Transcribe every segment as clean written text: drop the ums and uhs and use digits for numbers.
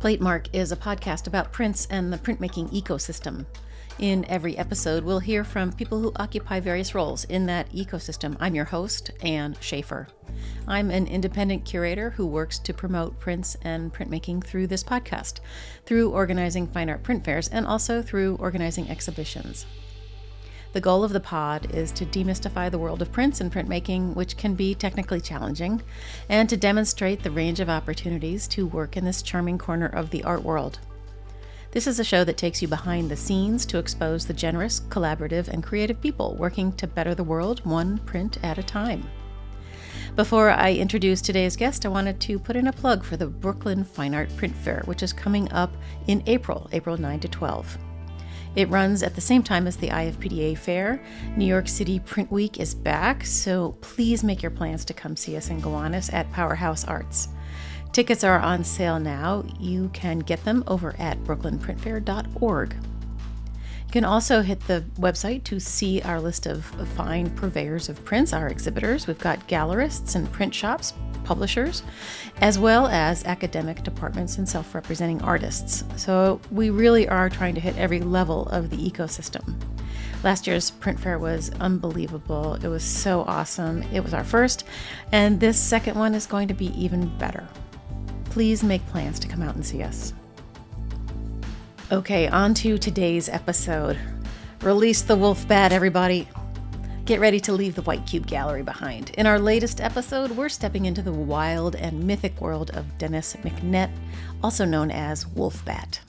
Platemark is a podcast about prints and the printmaking ecosystem. In every episode, we'll hear from people who occupy various roles in that ecosystem. I'm your host, Ann Schaefer. I'm an independent curator who works to promote prints and printmaking through this podcast, through organizing fine art print fairs, and also through organizing exhibitions. The goal of the pod is to demystify the world of prints and printmaking, which can be technically challenging, and to demonstrate the range of opportunities to work in this charming corner of the art world. This is a show that takes you behind the scenes to expose the generous, collaborative, and creative people working to better the world one print at a time. Before I introduce today's guest, I wanted to put in a plug for the Brooklyn Fine Art Print Fair, which is coming up in April 9 to 12. It runs at the same time as the IFPDA Fair. New York City Print Week is back, so please make your plans to come see us in Gowanus at Powerhouse Arts. Tickets are on sale now. You can get them over at brooklynprintfair.org. You can also hit the website to see our list of fine purveyors of prints, our exhibitors. We've got gallerists and print shops, publishers, as well as academic departments and self-representing artists. So we really are trying to hit every level of the ecosystem. Last year's print fair was unbelievable. It was so awesome. It was our first, and this second one is going to be even better. Please make plans to come out and see us. Okay, on to today's episode. Release the Wolfbat, everybody. Get ready to leave the White Cube Gallery behind. In our latest episode, we're stepping into the wild and mythic world of Dennis McNett, also known as Wolfbat.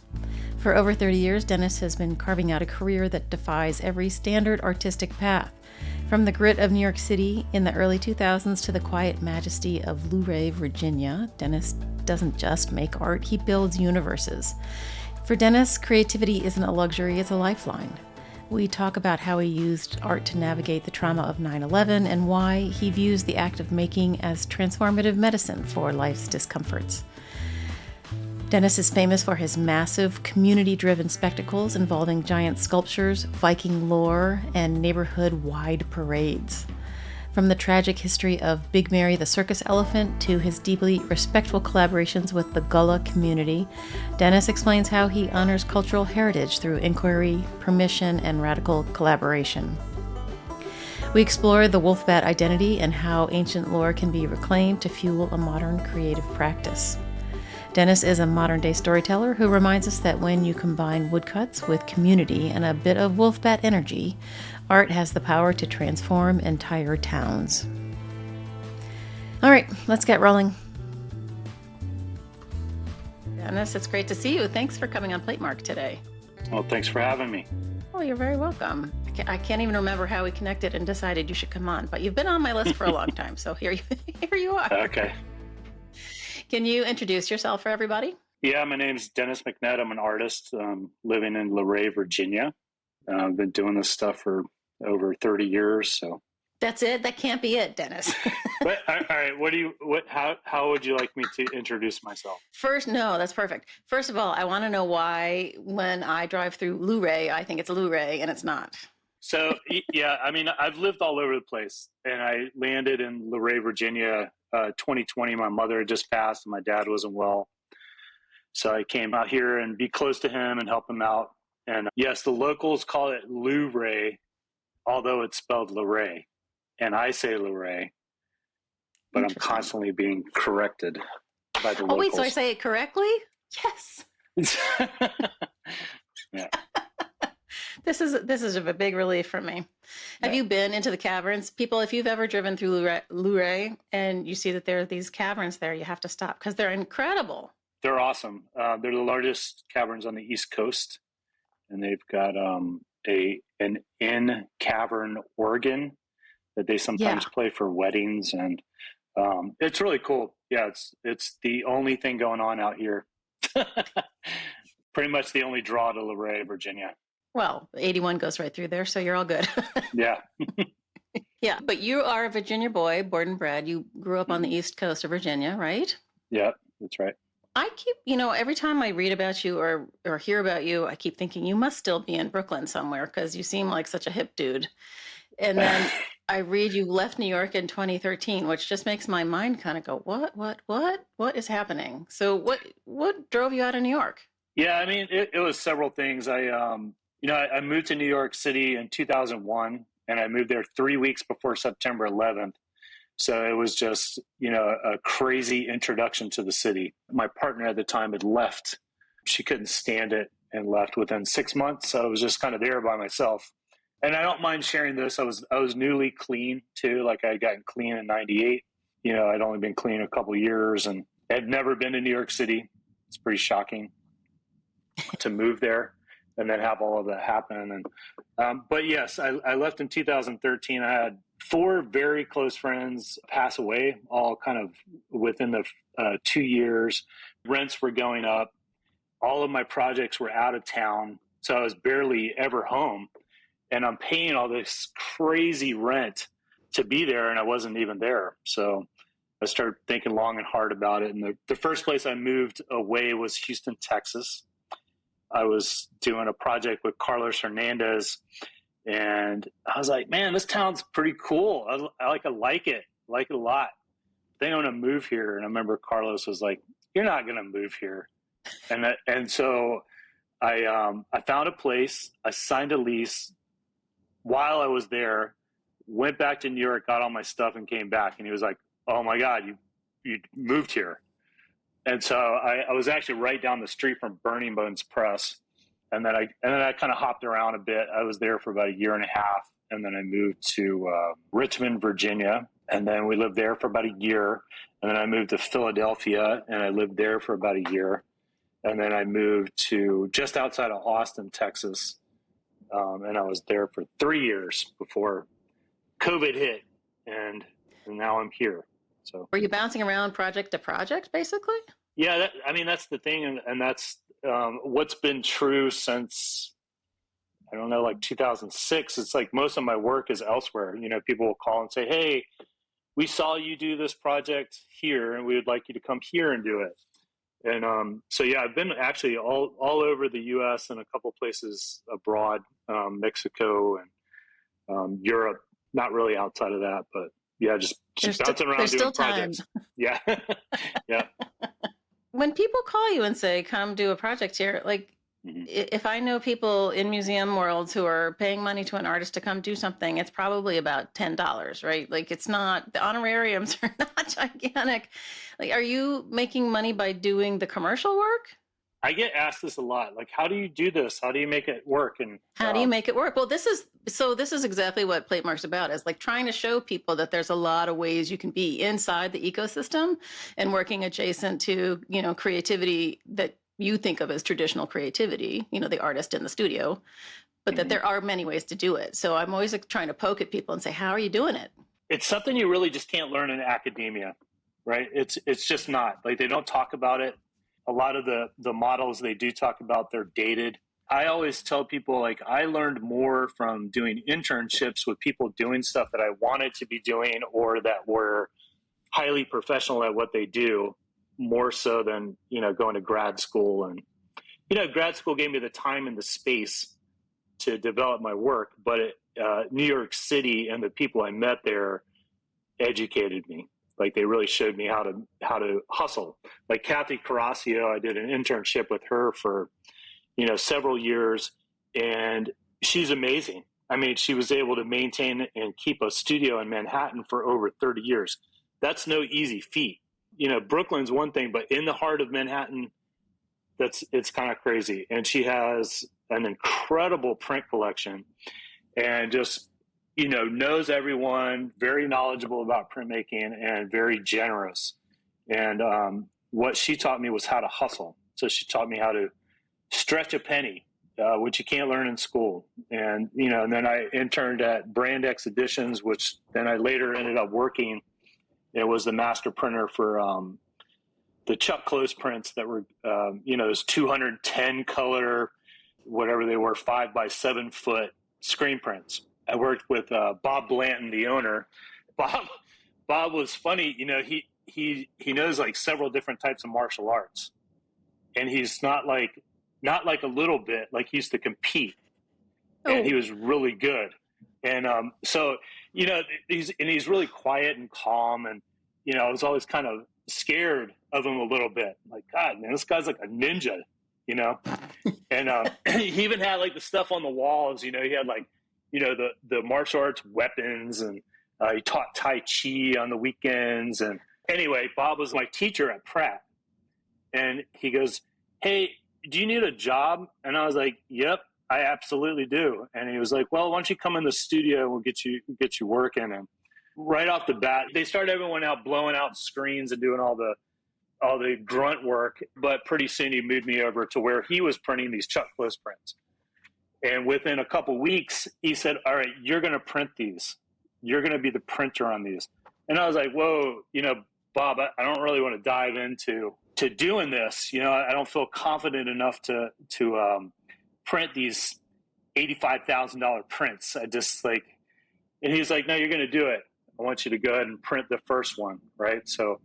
For over 30 years, Dennis has been carving out a career that defies every standard artistic path. From the grit of New York City in the early 2000s to the quiet majesty of Luray, Virginia, Dennis doesn't just make art, he builds universes. For Dennis, creativity isn't a luxury, it's a lifeline. We talk about how he used art to navigate the trauma of 9/11 and why he views the act of making as transformative medicine for life's discomforts. Dennis is famous for his massive, community-driven spectacles involving giant sculptures, Viking lore, and neighborhood-wide parades. From the tragic history of Big Mary the circus elephant to his deeply respectful collaborations with the Gullah community, Dennis explains how he honors cultural heritage through inquiry, permission, and radical collaboration. We explore the Wolfbat identity and how ancient lore can be reclaimed to fuel a modern creative practice. Dennis is a modern-day storyteller who reminds us that when you combine woodcuts with community and a bit of Wolfbat energy, art has the power to transform entire towns. All right, let's get rolling. Dennis, it's great to see you. Thanks for coming on Platemark today. Well, thanks for having me. Oh, you're very welcome. I can't even remember how we connected and decided you should come on, but you've been on my list for a long time, so here you are. Okay. Can you introduce yourself for everybody? Yeah, my name's Dennis McNett. I'm an artist living in Luray, Virginia. I've been doing this stuff for over 30 years. So that's it. That can't be it, Dennis. But all right, how would you like me to introduce myself? No, that's perfect. First of all, I want to know why when I drive through Luray, I think it's Luray and it's not. So yeah, I mean, I've lived all over the place, and I landed in Luray, Virginia, 2020. My mother had just passed, and my dad wasn't well, so I came out here and be close to him and help him out. And yes, the locals call it Luray, although it's spelled Luray, and I say Luray, but I'm constantly being corrected by the locals. Oh wait, so I say it correctly? Yes. Yeah. This is a big relief for me. Have you been into the caverns? People, if you've ever driven through Luray and you see that there are these caverns there, you have to stop because they're incredible. They're awesome. They're the largest caverns on the East Coast, and they've got an in-cavern organ that they sometimes play for weddings, and it's really cool. Yeah, it's the only thing going on out here. Pretty much the only draw to Luray, Virginia. Well, 81 goes right through there, so you're all good. Yeah. Yeah, but you are a Virginia boy, born and bred. You grew up on the East Coast of Virginia, right? Yeah, that's right. I keep, every time I read about you or hear about you, I keep thinking you must still be in Brooklyn somewhere because you seem like such a hip dude. And then I read you left New York in 2013, which just makes my mind kind of go, what is happening? So what drove you out of New York? Yeah, I mean, it was several things. I moved to New York City in 2001, and I moved there 3 weeks before September 11th. So it was just, a crazy introduction to the city. My partner at the time had left. She couldn't stand it and left within 6 months. So I was just kind of there by myself. And I don't mind sharing this. I was newly clean too. Like I had gotten clean in '98. I'd only been clean a couple of years and had never been to New York City. It's pretty shocking to move there and then have all of that happen. But yes, I left in 2013. I had four very close friends pass away, all kind of within the 2 years. Rents were going up. All of my projects were out of town. So I was barely ever home. And I'm paying all this crazy rent to be there, and I wasn't even there. So I started thinking long and hard about it. And the first place I moved away was Houston, Texas. I was doing a project with Carlos Hernandez, and I was like, man, this town's pretty cool. I like it. I like it a lot. I think I'm going to move here. And I remember Carlos was like, you're not going to move here. And so I found a place. I signed a lease while I was there, went back to New York, got all my stuff, and came back. And he was like, oh my God, you moved here. And so I was actually right down the street from Burning Bones Press. And then I kind of hopped around a bit. I was there for about a year and a half. And then I moved to Richmond, Virginia. And then we lived there for about a year. And then I moved to Philadelphia, and I lived there for about a year. And then I moved to just outside of Austin, Texas. And I was there for 3 years before COVID hit. And now I'm here. So Were you bouncing around project to project, basically? Yeah, that's the thing, and that's what's been true since, I don't know, like 2006. It's like most of my work is elsewhere. People will call and say, hey, we saw you do this project here, and we would like you to come here and do it. And so, yeah, I've been actually all over the U.S. and a couple places abroad, Mexico and Europe, not really outside of that, but yeah, just bouncing around doing projects. Yeah. Yeah. When people call you and say, come do a project here, like if I know people in museum worlds who are paying money to an artist to come do something, it's probably about $10, right? Like it's not, the honorariums are not gigantic. Like, are you making money by doing the commercial work? I get asked this a lot. Like, how do you do this? How do you make it work? And how do you make it work? Well, this is exactly what Platemark's about, is like trying to show people that there's a lot of ways you can be inside the ecosystem and working adjacent to, creativity that you think of as traditional creativity, the artist in the studio, but that there are many ways to do it. So I'm always like trying to poke at people and say, how are you doing it? It's something you really just can't learn in academia, right? It's just not. Like, they don't talk about it. A lot of the models they do talk about, they're dated. I always tell people, like, I learned more from doing internships with people doing stuff that I wanted to be doing or that were highly professional at what they do, more so than, going to grad school. And, grad school gave me the time and the space to develop my work, but New York City and the people I met there educated me. Like, they really showed me how to hustle. Like Kathy Carrasio, I did an internship with her for, several years, and she's amazing. I mean, she was able to maintain and keep a studio in Manhattan for over 30 years. That's no easy feat. Brooklyn's one thing, but in the heart of Manhattan, it's kind of crazy. And she has an incredible print collection and just, knows everyone, very knowledgeable about printmaking and very generous. And what she taught me was how to hustle. So she taught me how to stretch a penny, which you can't learn in school. And, and then I interned at Brand X Editions, which then I later ended up working. It was the master printer for the Chuck Close prints that were, those 210 color, whatever they were, 5 by 7 foot screen prints. I worked with Bob Blanton, the owner. Bob was funny. He knows like several different types of martial arts, and he's not like a little bit, like he used to compete, and he was really good. And so you know, he's really quiet and calm. And, you know, I was always kind of scared of him a little bit. Like, God, man, this guy's like a ninja, you know? And he even had like the stuff on the walls, you know, he had like, you know, the martial arts weapons, and he taught Tai Chi on the weekends. And anyway, Bob was my teacher at Pratt. And he goes, hey, do you need a job? And I was like, yep, I absolutely do. And he was like, well, why don't you come in the studio and we'll get you working. And right off the bat, they started everyone out blowing out screens and doing all the grunt work. But pretty soon he moved me over to where he was printing these Chuck Close prints. And within a couple weeks, he said, all right, you're going to print these. You're going to be the printer on these. And I was like, whoa, you know, Bob, I don't really want to dive into doing this. You know, I don't feel confident enough to print these $85,000 prints. I just like, and he's like, no, you're going to do it. I want you to go ahead and print the first one. Right. So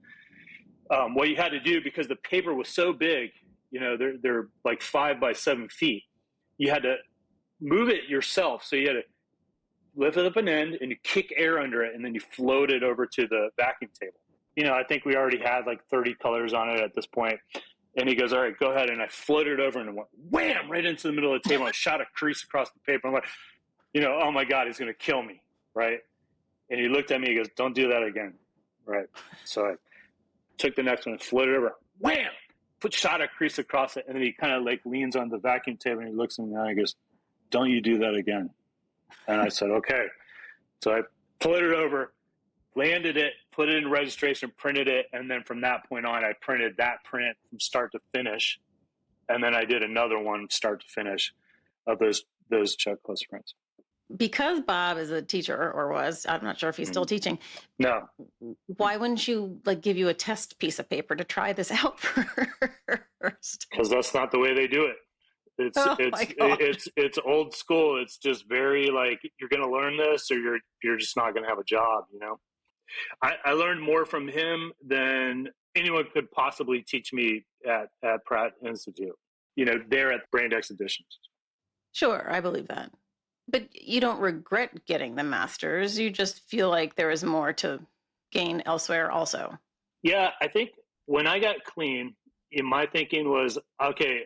what you had to do, because the paper was so big, you know, they're like 5 by 7 feet. You had to move it yourself. So you had to lift it up an end and you kick air under it, and then you float it over to the vacuum table. You know, I think we already had like 30 colors on it at this point. And he goes, all right, go ahead. And I floated over and it went wham right into the middle of the table. I shot a crease across the paper. I'm like, you know, oh my God, he's going to kill me. Right. And he looked at me, he goes, don't do that again. Right. So I took the next one and floated over, wham, shot a crease across it. And then he kind of like leans on the vacuum table and he looks at me and he goes, don't you do that again. And I said, okay. So I floated over, landed it, put it in registration, printed it. And then from that point on, I printed that print from start to finish. And then I did another one start to finish of those Chuck Close prints. Because Bob is a teacher, or was, I'm not sure if he's still teaching. No. Why wouldn't you like give you a test piece of paper to try this out first? Because that's not the way they do it. It's old school. It's just very like, you're going to learn this or you're just not going to have a job, you know? I learned more from him than anyone could possibly teach me at Pratt Institute, you know, there at Brand X Editions. Sure, I believe that. But you don't regret getting the master's. You just feel like there is more to gain elsewhere also. Yeah, I think when I got clean, my thinking was, okay,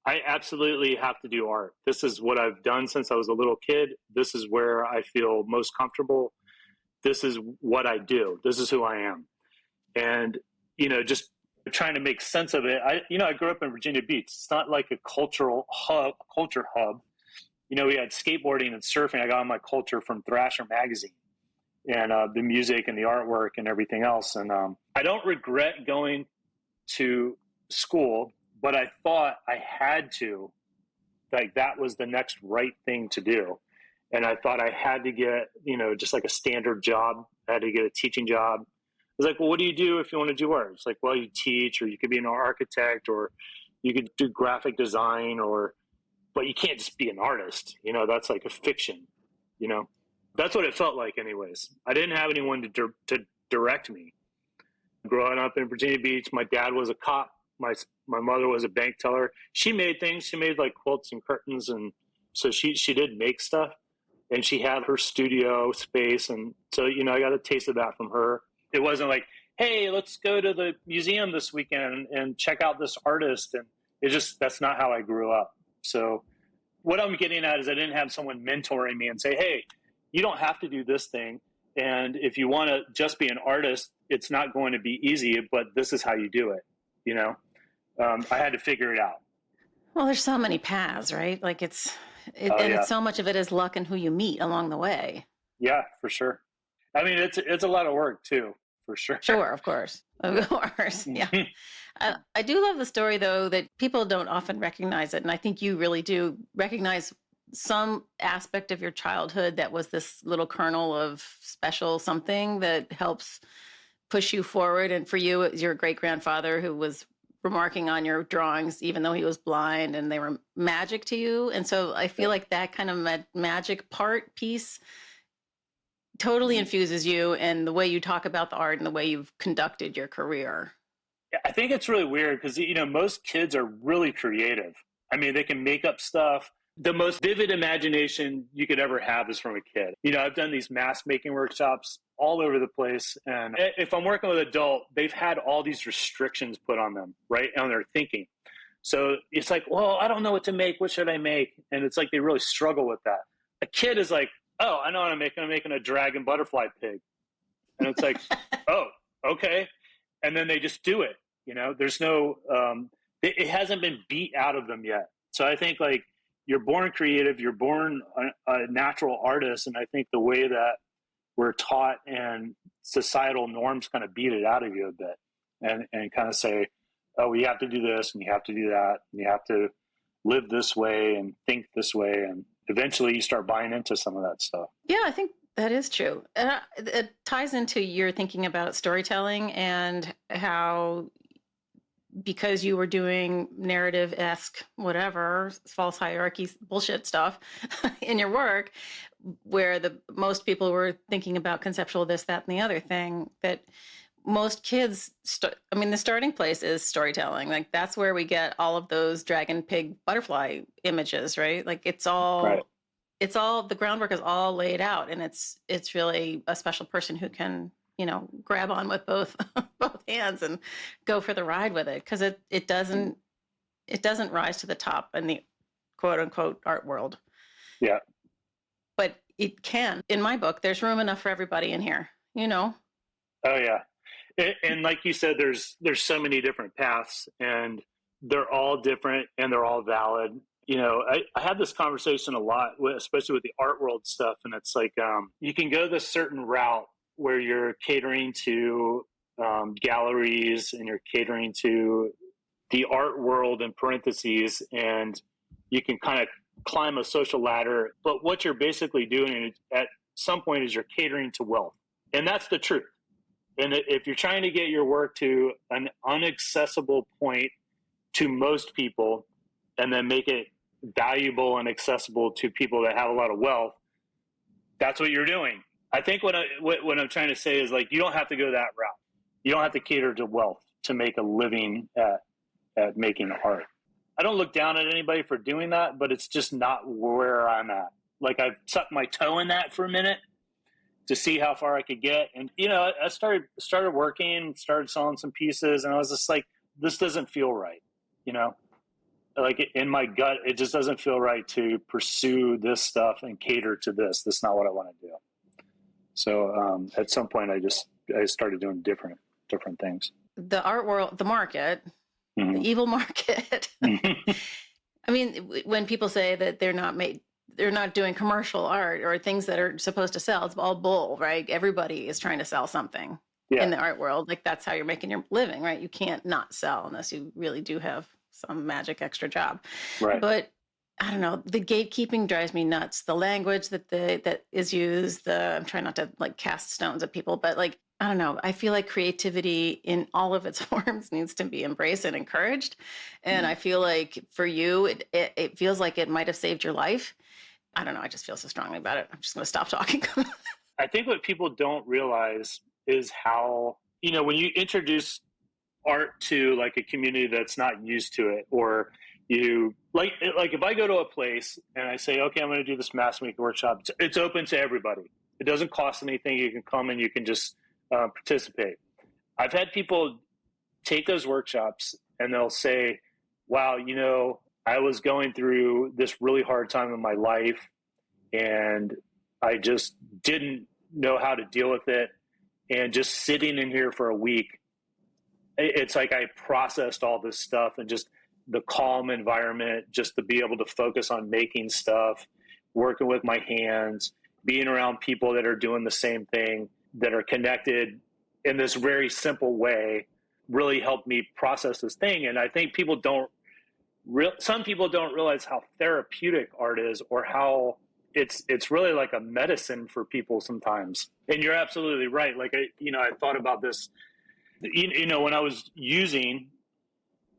I absolutely have to do art. This is what I've done since I was a little kid. This is where I feel most comfortable. This is what I do. This is who I am. And, you know, just trying to make sense of it. I grew up in Virginia Beach. It's not like a culture hub. You know, we had skateboarding and surfing. I got my culture from Thrasher magazine and the music and the artwork and everything else. And I don't regret going to school, but I thought I had to, like that was the next right thing to do. And I thought I had to get, you know, just like a standard job. I had to get a teaching job. I was like, well, what do you do if you want to do art? It's like, well, you teach, or you could be an architect, or you could do graphic design, but you can't just be an artist. You know, that's like a fiction, you know. That's what it felt like anyways. I didn't have anyone to direct me. Growing up in Virginia Beach, my dad was a cop. My mother was a bank teller. She made things. She made like quilts and curtains. And so she did make stuff. And she had her studio space. And so, you know, I got a taste of that from her. It wasn't like, hey, let's go to the museum this weekend and check out this artist. And that's not how I grew up. So what I'm getting at is I didn't have someone mentoring me and say, hey, you don't have to do this thing. And if you want to just be an artist, it's not going to be easy, but this is how you do it. You know, I had to figure it out. Well, there's so many paths, right? Like it's so much of it is luck and who you meet along the way. Yeah, for sure. I mean, it's a lot of work too, for sure. Sure, of course. Yeah. I do love the story, though, that people don't often recognize it. And I think you really do recognize some aspect of your childhood that was this little kernel of special something that helps push you forward. And for you, it was your great-grandfather who was remarking on your drawings, even though he was blind, and they were magic to you. And so I feel like that kind of magic piece totally infuses you and the way you talk about the art and the way you've conducted your career. I think it's really weird because, you know, most kids are really creative. I mean, they can make up stuff. the most vivid imagination you could ever have is from a kid. I've done these mask making workshops all over the place. And if I'm working with an adult, they've had all these restrictions put on them, right? On their thinking. So it's like, well, I don't know what to make. What should I make? And it's like they really struggle with that. A kid is like, oh, I know what I'm making. I'm making a dragon butterfly pig. And it's like, oh, okay. And then they just do it. There's no, it hasn't been beat out of them yet. So I think like you're born creative, you're born a natural artist. And I think the way that we're taught and societal norms kind of beat it out of you a bit and kind of say, oh, you have to do this and you have to do that. And you have to live this way and think this way. And eventually you start buying into some of that stuff. Yeah, I think that is true. It ties into your thinking about storytelling and how, because you were doing narrative-esque, whatever, false hierarchy bullshit stuff in your work, where most people were thinking about conceptual this, that, and the other thing, that most kids, the starting place is storytelling. Like that's where we get all of those dragon, pig, butterfly images, right? Like it's all... Right. It's all, the groundwork is all laid out, and it's really a special person who can, grab on with both hands and go for the ride with it, because it doesn't rise to the top in the quote unquote art world. Yeah. But it can. In my book, there's room enough for everybody in here, Oh yeah. And like you said, there's so many different paths, and they're all different and they're all valid. I have this conversation a lot, especially with the art world stuff. And it's like, you can go this certain route where you're catering to galleries and you're catering to the art world in parentheses, and you can kind of climb a social ladder. But what you're basically doing at some point is you're catering to wealth. And that's the truth. And if you're trying to get your work to an inaccessible point to most people, and then make it valuable and accessible to people that have a lot of wealth, that's what you're doing. I think what I'm trying to say is, like, you don't have to go that route. You don't have to cater to wealth to make a living at making art. I don't look down at anybody for doing that, but it's just not where I'm at. Like, I've sucked my toe in that for a minute to see how far I could get. And, I started working, started selling some pieces, and I was just like, this doesn't feel right, Like in my gut, it just doesn't feel right to pursue this stuff and cater to this. That's not what I want to do. So at some point, I started doing different things. The art world, the market, Mm-hmm. the evil market. I mean, when people say that they're not doing commercial art or things that are supposed to sell, it's all bull, right? Everybody is trying to sell something in the art world. Like that's how you're making your living, right? You can't not sell unless you really do have some magic extra job. Right. But I don't know, the gatekeeping drives me nuts. The language that is used, I'm trying not to like cast stones at people, but like, I don't know, I feel like creativity in all of its forms needs to be embraced and encouraged. And I feel like for you, it feels like it might have saved your life. I don't know, I just feel so strongly about it. I'm just going to stop talking. I think what people don't realize is how, when you introduce art to like a community that's not used to it, or you like if I go to a place and I say, okay, I'm going to do this mask making workshop, it's open to everybody. It doesn't cost anything. You can come and you can just participate. I've had people take those workshops and they'll say, wow, I was going through this really hard time in my life and I just didn't know how to deal with it. And just sitting in here for a week, it's like I processed all this stuff, and just the calm environment, just to be able to focus on making stuff, working with my hands, being around people that are doing the same thing, that are connected in this very simple way, really helped me process this thing. And I think some people don't realize how therapeutic art is, or how it's really like a medicine for people sometimes. And you're absolutely right. Like, I thought about this, when I was using,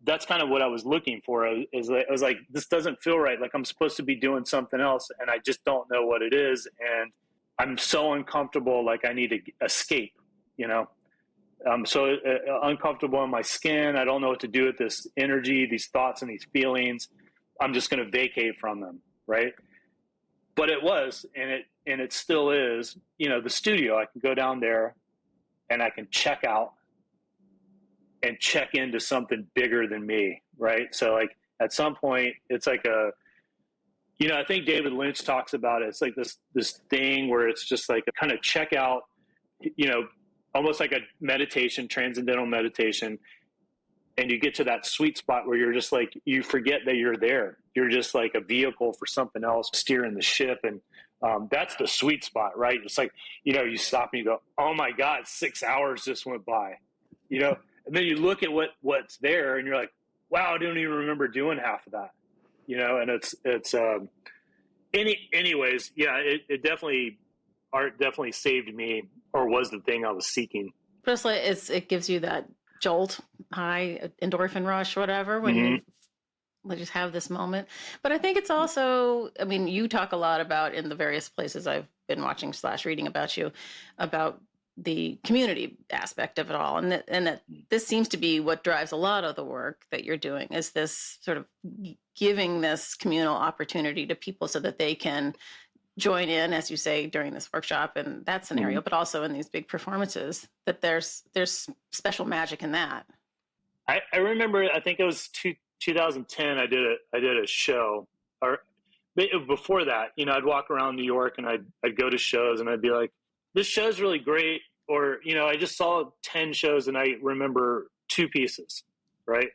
that's kind of what I was looking for. I was like, this doesn't feel right. Like I'm supposed to be doing something else, and I just don't know what it is. And I'm so uncomfortable. Like I need to escape, I'm so uncomfortable in my skin. I don't know what to do with this energy, these thoughts and these feelings. I'm just going to vacate from them. right? But it was, and it still is, the studio. I can go down there and I can check out and check into something bigger than me, right? So like at some point, it's like I think David Lynch talks about it. It's like this thing where it's just like a kind of check out, almost like a meditation, transcendental meditation. And you get to that sweet spot where you're just like, you forget that you're there. You're just like a vehicle for something else steering the ship. And that's the sweet spot, right? It's like, you stop and you go, oh my God, 6 hours just went by, and then you look at what's there and you're like, wow, I don't even remember doing half of that, and it's anyways, yeah, it definitely, art definitely saved me, or was the thing I was seeking. Just like it gives you that jolt, high endorphin rush, whatever, when Mm-hmm. you just have this moment. But I think it's also, I mean, you talk a lot about, in the various places I've been watching / reading about you, about the community aspect of it all. And that this seems to be what drives a lot of the work that you're doing, is this sort of giving this communal opportunity to people so that they can join in, as you say, during this workshop and that scenario, but also in these big performances, that there's special magic in that. I remember, I think it was 2010. I did a show, or before that, I'd walk around New York and I'd go to shows and I'd be like, this show's really great. Or, I just saw 10 shows and I remember 2 pieces, right?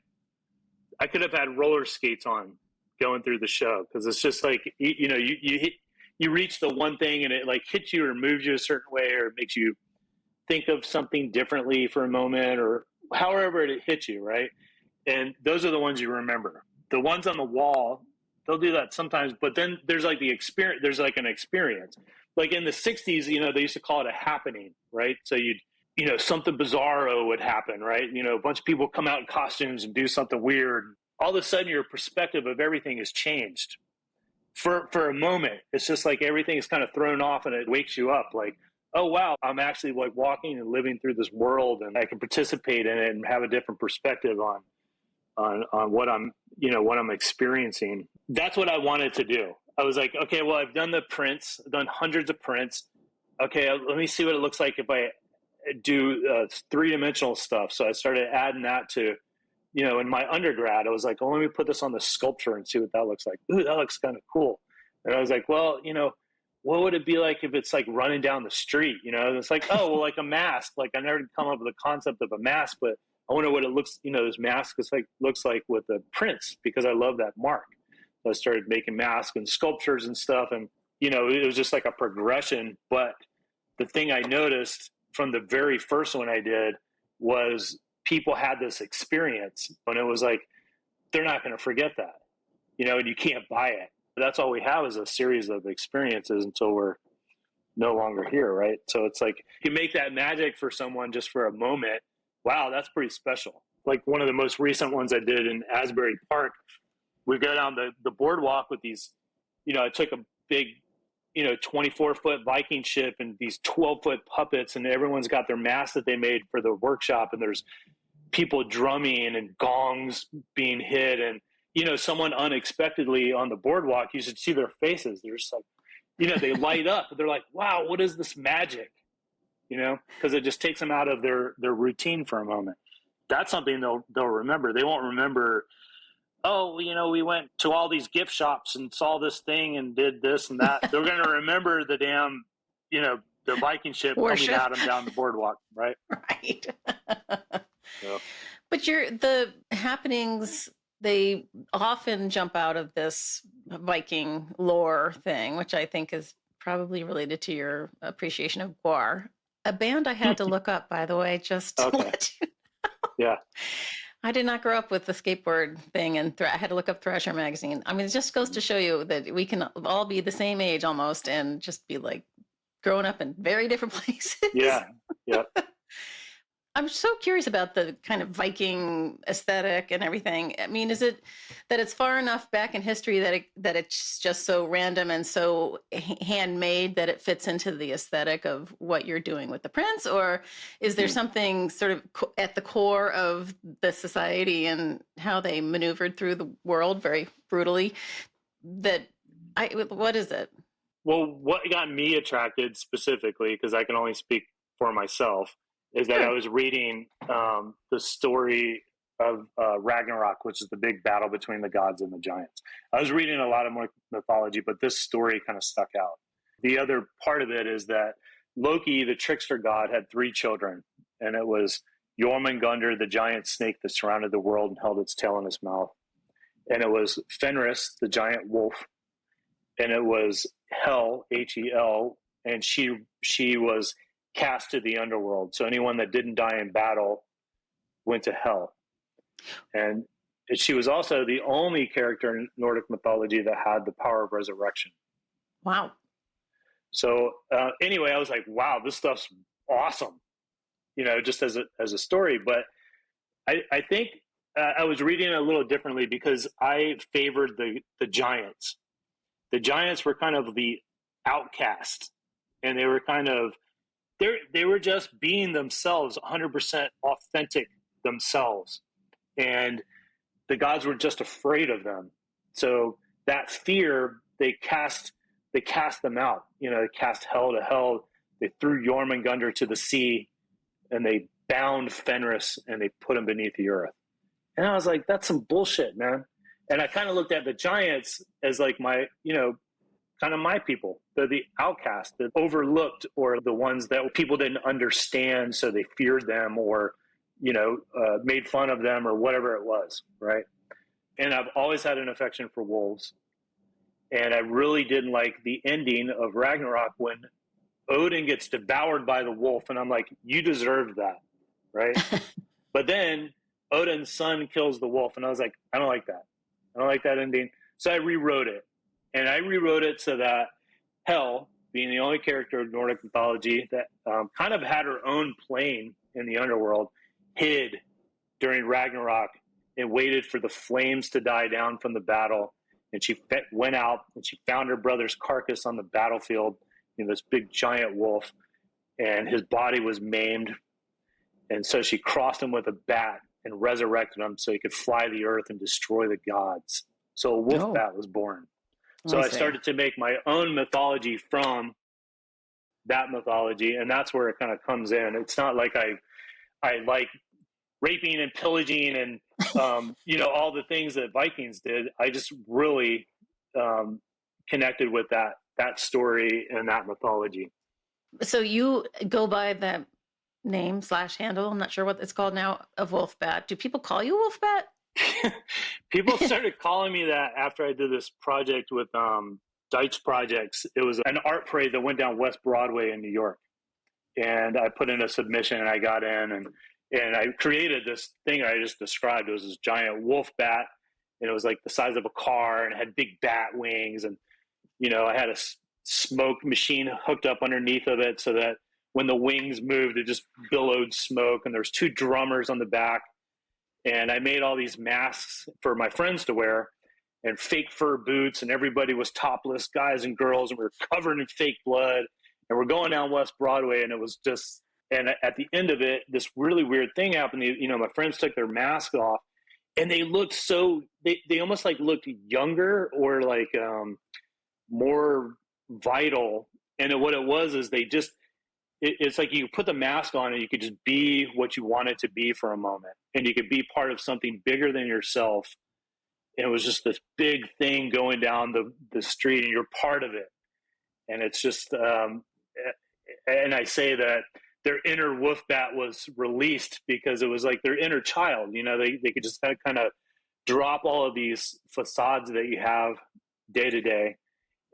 I could have had roller skates on going through the show, because it's just like, you reach the one thing and it like hits you or moves you a certain way, or it makes you think of something differently for a moment, or however it hits you, right? And those are the ones you remember. The ones on the wall, they'll do that sometimes, but then there's like the experience. There's like an experience. Like in the 60s, they used to call it a happening, right? So something bizarro would happen, right? A bunch of people come out in costumes and do something weird. All of a sudden, your perspective of everything has changed. For a moment, it's just like everything is kind of thrown off, and it wakes you up like, oh wow, I'm actually like walking and living through this world, and I can participate in it and have a different perspective on what I'm experiencing. That's what I wanted to do. I was like, okay, well, I've done the prints, I've done hundreds of prints. Okay, let me see what it looks like if I do 3-dimensional stuff. So I started adding that to, in my undergrad, I was like, oh, let me put this on the sculpture and see what that looks like. Ooh, that looks kind of cool. And I was like, well, what would it be like if it's like running down the street? And it's like, oh, well, like a mask. Like I never come up with the concept of a mask, but I wonder what it looks, this mask looks like with the prints, because I love that mark. So I started making masks and sculptures and stuff. And, it was just like a progression. But the thing I noticed from the very first one I did was people had this experience, and it was like, they're not going to forget that, and you can't buy it. That's all we have, is a series of experiences until we're no longer here, right? So it's like, you make that magic for someone just for a moment. Wow, that's pretty special. Like one of the most recent ones I did in Asbury Park, we go down the boardwalk with these, I took a big, 24-foot Viking ship and these 12-foot puppets, and everyone's got their masks that they made for the workshop, and there's people drumming and gongs being hit, and someone unexpectedly on the boardwalk, you should see their faces. They're just like, they light up. They're like, wow, what is this magic? Because it just takes them out of their routine for a moment. That's something they'll remember. They won't remember, oh, we went to all these gift shops and saw this thing and did this and that. They're going to remember the damn, the Viking ship coming at them down the boardwalk, right? Right. So. But the happenings, they often jump out of this Viking lore thing, which I think is probably related to your appreciation of Gwar. A band I had to look up, by the way, just to let you know. Yeah. I did not grow up with the skateboard thing, and I had to look up Thrasher magazine. I mean, it just goes to show you that we can all be the same age almost and just be like growing up in very different places. Yeah. Yeah. I'm so curious about the kind of Viking aesthetic and everything. I mean, is it that it's far enough back in history that it's just so random and so handmade that it fits into the aesthetic of what you're doing with the prints? Or is there something sort of at the core of the society and how they maneuvered through the world very brutally that What is it? Well, what got me attracted specifically, because I can only speak for myself, is that I Sure. was reading the story of Ragnarok, which is the big battle between the gods and the giants. I was reading a lot of more mythology, but this story kind of stuck out. The other part of it is that Loki, the trickster god, had 3 children, and it was Jormungandr, the giant snake that surrounded the world and held its tail in its mouth. And it was Fenris, the giant wolf, and it was Hel, Hel, and she was cast to the underworld. So anyone that didn't die in battle went to hell. And she was also the only character in Nordic mythology that had the power of resurrection. Wow. So anyway, I was like, wow, this stuff's awesome, just as a story. But I think I was reading it a little differently because I favored the giants. The giants were kind of the outcast, and they were kind of they were just being themselves, 100% authentic themselves, and the gods were just afraid of them. So that fear, they cast them out. They cast Hel to hell. They threw Jormungandr to the sea, and they bound Fenris and they put him beneath the earth. And I was like, that's some bullshit, man. And I kind of looked at the giants as like my, kind of my people. They're the outcast, the overlooked, or the ones that people didn't understand, so they feared them or, made fun of them or whatever it was, right? And I've always had an affection for wolves. And I really didn't like the ending of Ragnarok when Odin gets devoured by the wolf. And I'm like, you deserved that, right? But then Odin's son kills the wolf. And I was like, I don't like that. I don't like that ending. So I rewrote it. And I rewrote it so that Hel, being the only character of Nordic mythology that kind of had her own plane in the underworld, hid during Ragnarok and waited for the flames to die down from the battle. And she went out and she found her brother's carcass on the battlefield, this big giant wolf, and his body was maimed. And so she crossed him with a bat and resurrected him so he could fly the earth and destroy the gods. So a Wolfbat was born. So I started to make my own mythology from that mythology, and that's where it kind of comes in. It's not like I like raping and pillaging and all the things that Vikings did. I just really connected with that story and that mythology. So you go by the name / handle, I'm not sure what it's called now, of Wolfbat. Do people call you Wolfbat? People started calling me that after I did this project with Deitch Projects. It was an art parade that went down West Broadway in New York. And I put in a submission and I got in and I created this thing I just described. It was this giant wolf bat, and it was like the size of a car, and it had big bat wings. And, I had a smoke machine hooked up underneath of it so that when the wings moved, it just billowed smoke. And there's 2 drummers on the back. And I made all these masks for my friends to wear and fake fur boots. And everybody was topless, guys and girls, and we were covered in fake blood. And we're going down West Broadway, and it was just, and at the end of it, this really weird thing happened. My friends took their mask off, and they looked they almost like looked younger or like more vital. And what it was is they just, it's like you put the mask on and you could just be what you wanted to be for a moment, and you could be part of something bigger than yourself. And it was just this big thing going down the street, and you're part of it. And it's just, and I say that their inner Wolfbat was released because it was like their inner child. They could just kind of drop all of these facades that you have day to day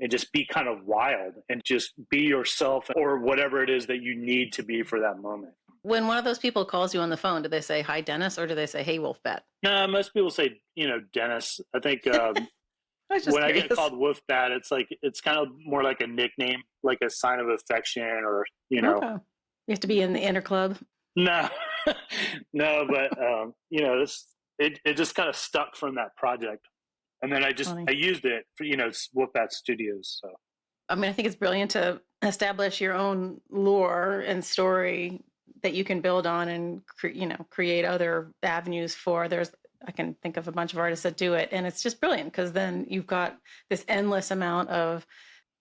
and just be kind of wild and just be yourself or whatever it is that you need to be for that moment. When one of those people calls you on the phone, do they say, "Hi, Dennis," or do they say, "Hey, Wolfbat"? No, most people say, Dennis. I think when I get called Wolfbat, it's kind of more like a nickname, like a sign of affection, or Okay. You have to be in the inner club. No, no, but it just kind of stuck from that project, and then I used it for Wolfbat Studios. So I think it's brilliant to establish your own lore and story that you can build on and create other avenues for. There's I can think of a bunch of artists that do it, and it's just brilliant because then you've got this endless amount of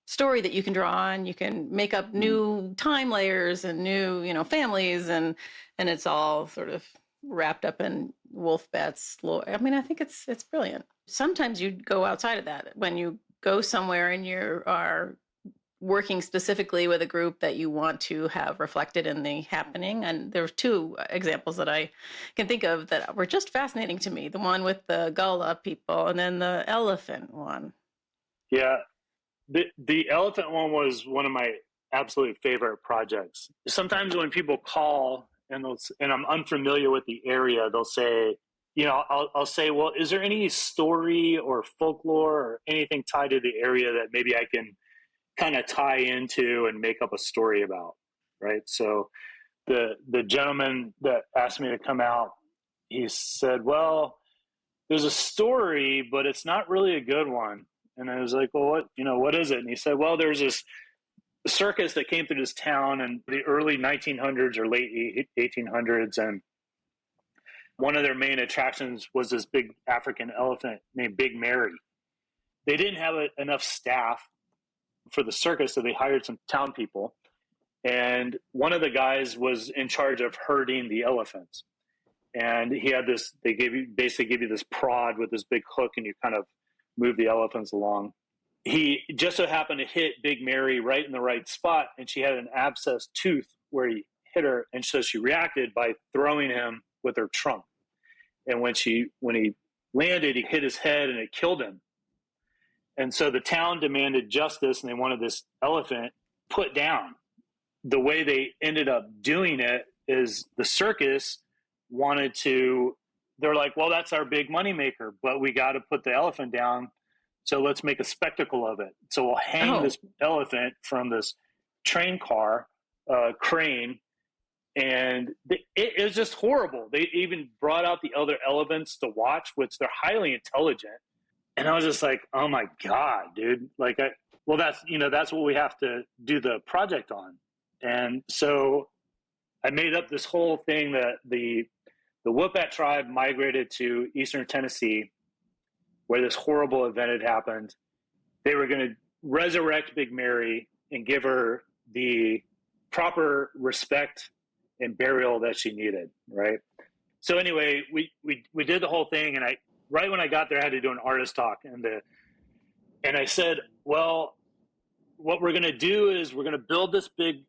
story that you can draw on. You can make up new time layers and new, families, and it's all sort of wrapped up in Wolfbat's lore. I mean, I think it's brilliant. Sometimes you go outside of that when you go somewhere and you are working specifically with a group that you want to have reflected in the happening. And there were two examples that I can think of that were just fascinating to me. The one with the Gullah people and then the elephant one. Yeah. The elephant one was one of my absolute favorite projects. Sometimes when people call and I'm unfamiliar with the area, they'll say, I'll say, well, is there any story or folklore or anything tied to the area that maybe I can kind of tie into and make up a story about, right? So the gentleman that asked me to come out, he said, well, there's a story, but it's not really a good one. And I was like, well, what is it? And he said, well, there's this circus that came through this town in the early 1900s or late 1800s. And one of their main attractions was this big African elephant named Big Mary. They didn't have enough staff for the circus, so they hired some town people. And one of the guys was in charge of herding the elephants. And he had this, basically give you this prod with this big hook, and you kind of move the elephants along. He just so happened to hit Big Mary right in the right spot, and she had an abscessed tooth where he hit her, and so she reacted by throwing him with her trunk. And when he landed, he hit his head, and it killed him. And so the town demanded justice, and they wanted this elephant put down. The way they ended up doing it is the circus wanted to, they're like, well, that's our big moneymaker, but we got to put the elephant down. So let's make a spectacle of it. So we'll hang this elephant from this train car, crane. And it was just horrible. They even brought out the other elephants to watch, which they're highly intelligent. And I was just like, oh my God, dude. That's what we have to do the project on. And so I made up this whole thing that the Wolfbat tribe migrated to eastern Tennessee, where this horrible event had happened. They were going to resurrect Big Mary and give her the proper respect and burial that she needed, right? So anyway, we did the whole thing, and right when I got there, I had to do an artist talk, and I said, well, what we're going to do is we're going to build this big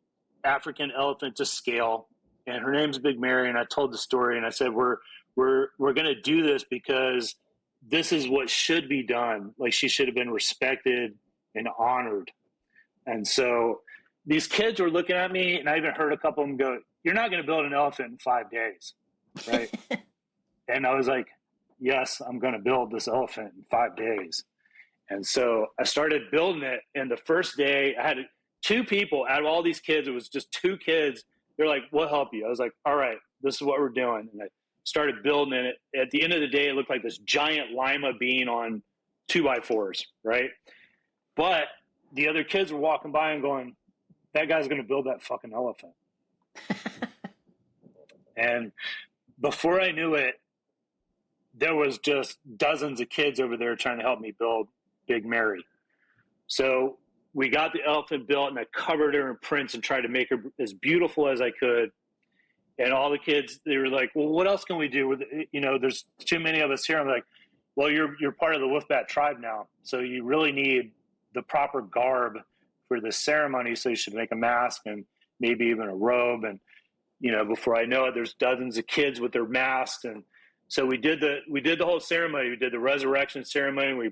African elephant to scale, and her name's Big Mary. And I told the story, and I said, we're going to do this because this is what should be done. Like, she should have been respected and honored. And so these kids were looking at me, and I even heard a couple of them go, you're not going to build an elephant in 5 days, right? And I was like, yes, I'm going to build this elephant in 5 days. And so I started building it. And the first day, I had two people out of all these kids. It was just two kids. They're like, we'll help you. I was like, all right, this is what we're doing. And I started building it. At the end of the day, it looked like this giant lima bean on 2x4s, right? But the other kids were walking by and going, that guy's going to build that fucking elephant. And before I knew it, there was just dozens of kids over there trying to help me build Big Mary. So we got the elephant built, and I covered her in prints and tried to make her as beautiful as I could. And all the kids, they were like, well, what else can we do with it? There's too many of us here. I'm like, well, you're part of the Wolfbat tribe now. So you really need the proper garb for this ceremony. So you should make a mask and maybe even a robe. And, before I know it, there's dozens of kids with their masks. And so we did the whole ceremony. We did the resurrection ceremony. We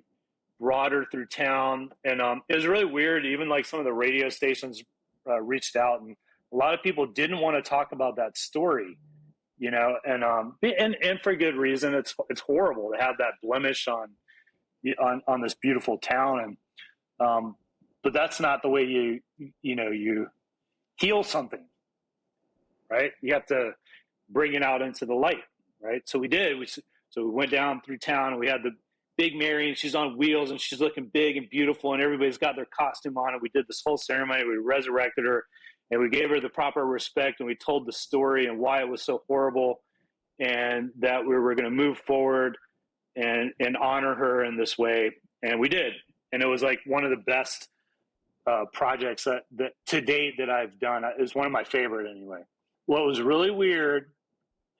brought her through town, and it was really weird. Even like some of the radio stations reached out, and a lot of people didn't want to talk about that story, and for good reason. It's horrible to have that blemish on this beautiful town, and but that's not the way you heal something, right? You have to bring it out into the light, right? So we did. So we went down through town, and we had the Big Mary, and she's on wheels, and she's looking big and beautiful, and everybody's got their costume on, and we did this whole ceremony. We resurrected her, and we gave her the proper respect, and we told the story and why it was so horrible. and that we were going to move forward and honor her in this way. And we did. And it was like one of the best projects that to date that I've done. It was one of my favorite anyway. What was really weird,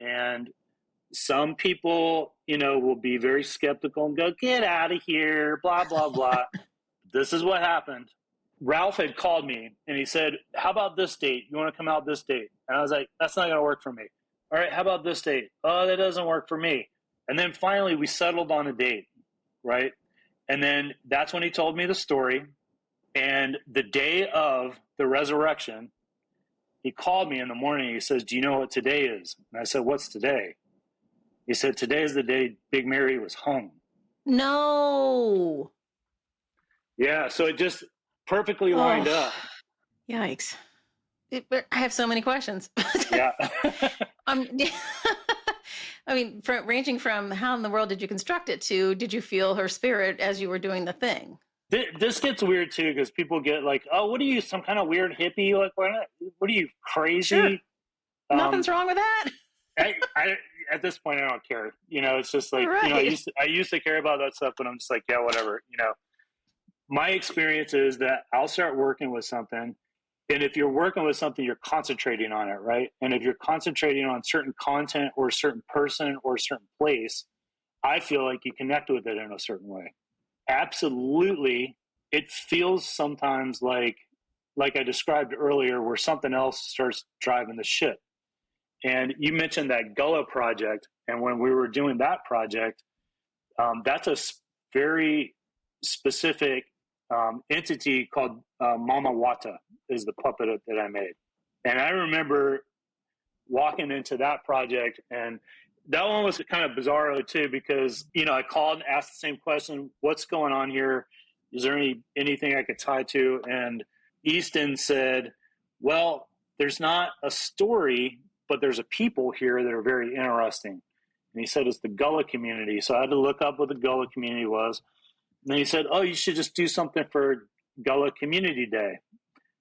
and some people, will be very skeptical and go, get out of here, blah, blah, blah. This is what happened. Ralph had called me and he said, how about this date? You want to come out this date? And I was like, that's not going to work for me. All right, how about this date? Oh, that doesn't work for me. And then finally we settled on a date, right? And then that's when he told me the story. And the day of the resurrection, he called me in the morning. He says, do you know what today is? And I said, what's today? He said, today is the day Big Mary was hung. No. Yeah, so it just perfectly lined up. Yikes. I have so many questions. Yeah. I mean, ranging from how in the world did you construct it to, did you feel her spirit as you were doing the thing? This gets weird too, because people get like, oh, what are you, some kind of weird hippie? Like, what are you, crazy? Sure. Nothing's wrong with that. I at this point, I don't care. It's just like, right. I used to care about that stuff, but I'm just like, yeah, whatever. My experience is that I'll start working with something. And if you're working with something, you're concentrating on it, right? And if you're concentrating on certain content or a certain person or a certain place, I feel like you connect with it in a certain way. Absolutely. It feels sometimes like I described earlier, where something else starts driving the ship. And you mentioned that Gullah project. And when we were doing that project, that's a very specific entity called Mama Wata is the puppet that I made. And I remember walking into that project, and that one was kind of bizarro too, because, I called and asked the same question, what's going on here? Is there anything I could tie to? And Easton said, well, there's not a story, but there's a people here that are very interesting. And he said, it's the Gullah community. So I had to look up what the Gullah community was. And then he said, oh, you should just do something for Gullah Community Day.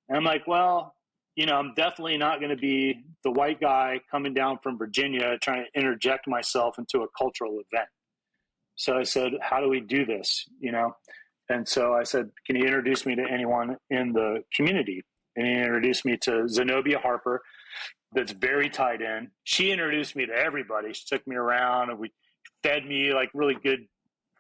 And I'm like, well, I'm definitely not going to be the white guy coming down from Virginia trying to interject myself into a cultural event. So I said, how do we do this? And so I said, can you introduce me to anyone in the community? And he introduced me to Zenobia Harper, that's very tied in. She introduced me to everybody. She took me around and we fed me like really good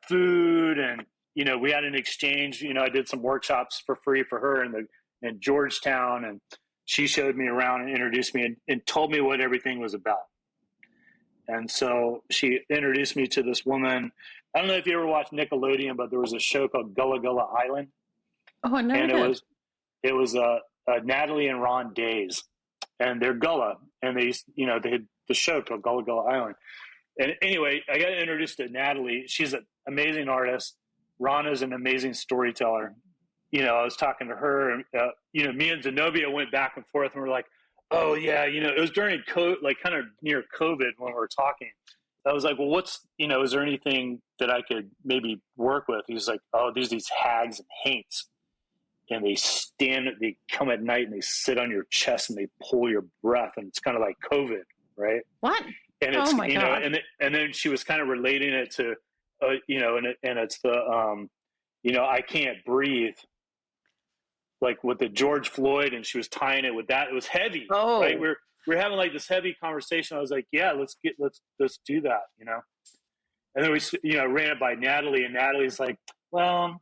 food, and we had an exchange. I did some workshops for free for her in Georgetown, and she showed me around and introduced me and told me what everything was about. And so she introduced me to this woman. I don't know if you ever watched Nickelodeon, but there was a show called Gullah Gullah Island. Oh, I never did. It was Natalie and Ron Days, and they're Gullah, and they had the show called Gullah Gullah Island. And anyway, I got introduced to Natalie. She's an amazing artist. Ron is an amazing storyteller. I was talking to her, and me and Zenobia went back and forth, and we're like, oh yeah, it was during COVID, like kind of near COVID when we were talking. I was like, well, is there anything that I could maybe work with? He's like, oh, there's these hags and haints, and they come at night and they sit on your chest and they pull your breath, and it's kind of like COVID, right? What? And it's, oh my God. And then she was kind of relating it to, and it's the, I can't breathe, like with the George Floyd, and she was tying it with that. It was heavy. Oh, right? We're having like this heavy conversation. I was like, yeah, let's do that, And then we, ran it by Natalie, and Natalie's like, well,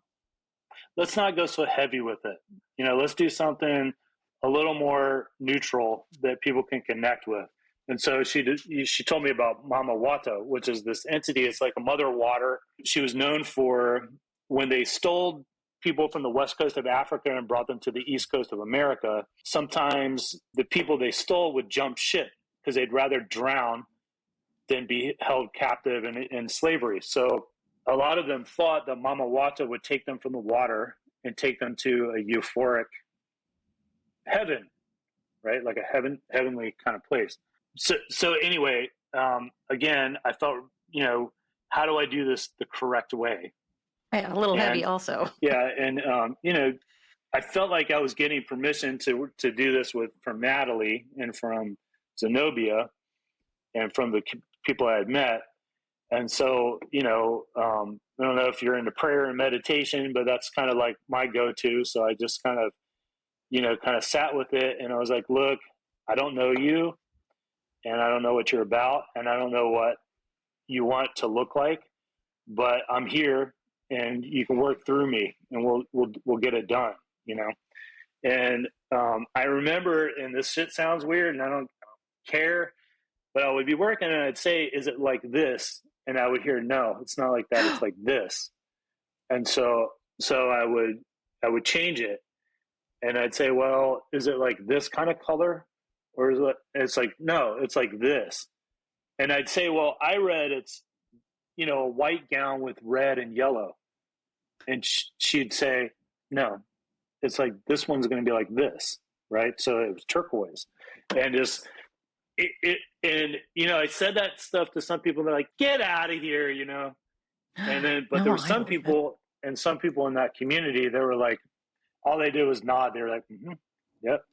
let's not go so heavy with it. Let's do something a little more neutral that people can connect with. And so she told me about Mama Wata, which is this entity. It's like a mother water. She was known for when they stole people from the west coast of Africa and brought them to the east coast of America. Sometimes the people they stole would jump ship because they'd rather drown than be held captive in slavery. So a lot of them thought that Mama Wata would take them from the water and take them to a euphoric heaven, right? Like a heavenly kind of place. So anyway, again, I felt, how do I do this the correct way? Yeah, a little heavy also. Yeah. And, I felt like I was getting permission to do this from Natalie and from Zenobia and from the people I had met. And so, I don't know if you're into prayer and meditation, but that's kind of like my go-to. So I just kind of sat with it, and I was like, look, I don't know you, and I don't know what you're about, and I don't know what you want to look like, but I'm here, and you can work through me, and we'll get it done, And I remember, and this shit sounds weird, and I don't care, but I would be working, and I'd say, "Is it like this?" And I would hear, "No, it's not like that. It's like this." And so I would change it, and I'd say, "Well, is it like this kind of color, or is it?" It's like, "No, it's like this." And I'd say, "Well, I read it's a white gown with red and yellow," and she'd say, "No, it's like this one's going to be like this, right?" So it was turquoise, and just I said that stuff to some people. They're like, "Get out of here," And then, but No, there were I some believe it. people, and some people in that community, they were like, all they did was nod. They were like, mm-hmm, "Yep."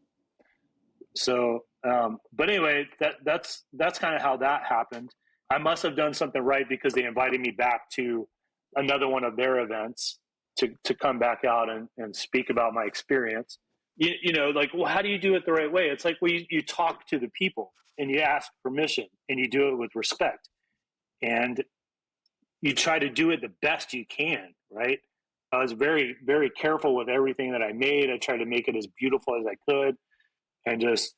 So, but anyway, that's kind of how that happened. I must have done something right because they invited me back to another one of their events to come back out and speak about my experience. Like, well, how do you do it the right way? It's like, well, you talk to the people and you ask permission and you do it with respect and you try to do it the best you can, right? I was very, very careful with everything that I made. I tried to make it as beautiful as I could and just,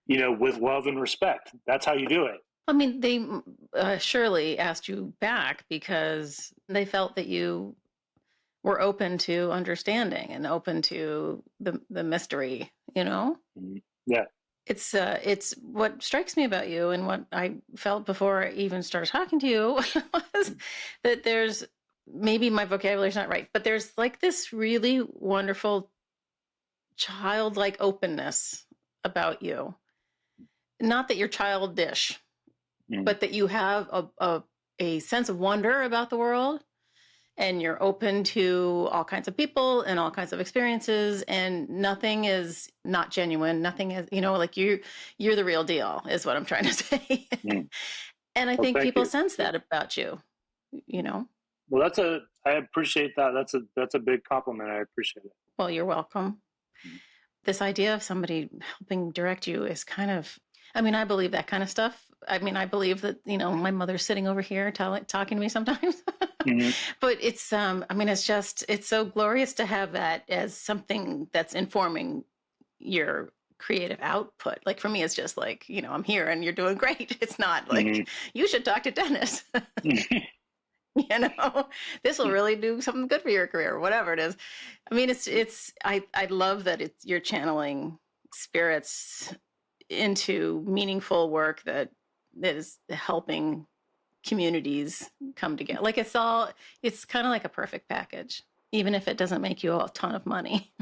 with love and respect. That's how you do it. I mean, they surely asked you back because they felt that you were open to understanding and open to the mystery, Yeah. It's what strikes me about you and what I felt before I even started talking to you was that there's, maybe my vocabulary is not right, but there's like this really wonderful childlike openness about you. Not that you're childish, but that you have a sense of wonder about the world, and you're open to all kinds of people and all kinds of experiences, and nothing is not genuine. Nothing is, like you're the real deal is what I'm trying to say. And I think people sense that about you, Well, I appreciate that. That's a big compliment. I appreciate it. Well, you're welcome. This idea of somebody helping direct you is kind of, I believe that kind of stuff. I believe that, my mother's sitting over here talking to me sometimes, but it's, it's so glorious to have that as something that's informing your creative output. Like for me, it's just like, I'm here and you're doing great. It's not like, you should talk to Dennis. This will really do something good for your career, or whatever it is. I love that you're channeling spirits into meaningful work that is helping communities come together. Like it's kind of like a perfect package, even if it doesn't make you a ton of money.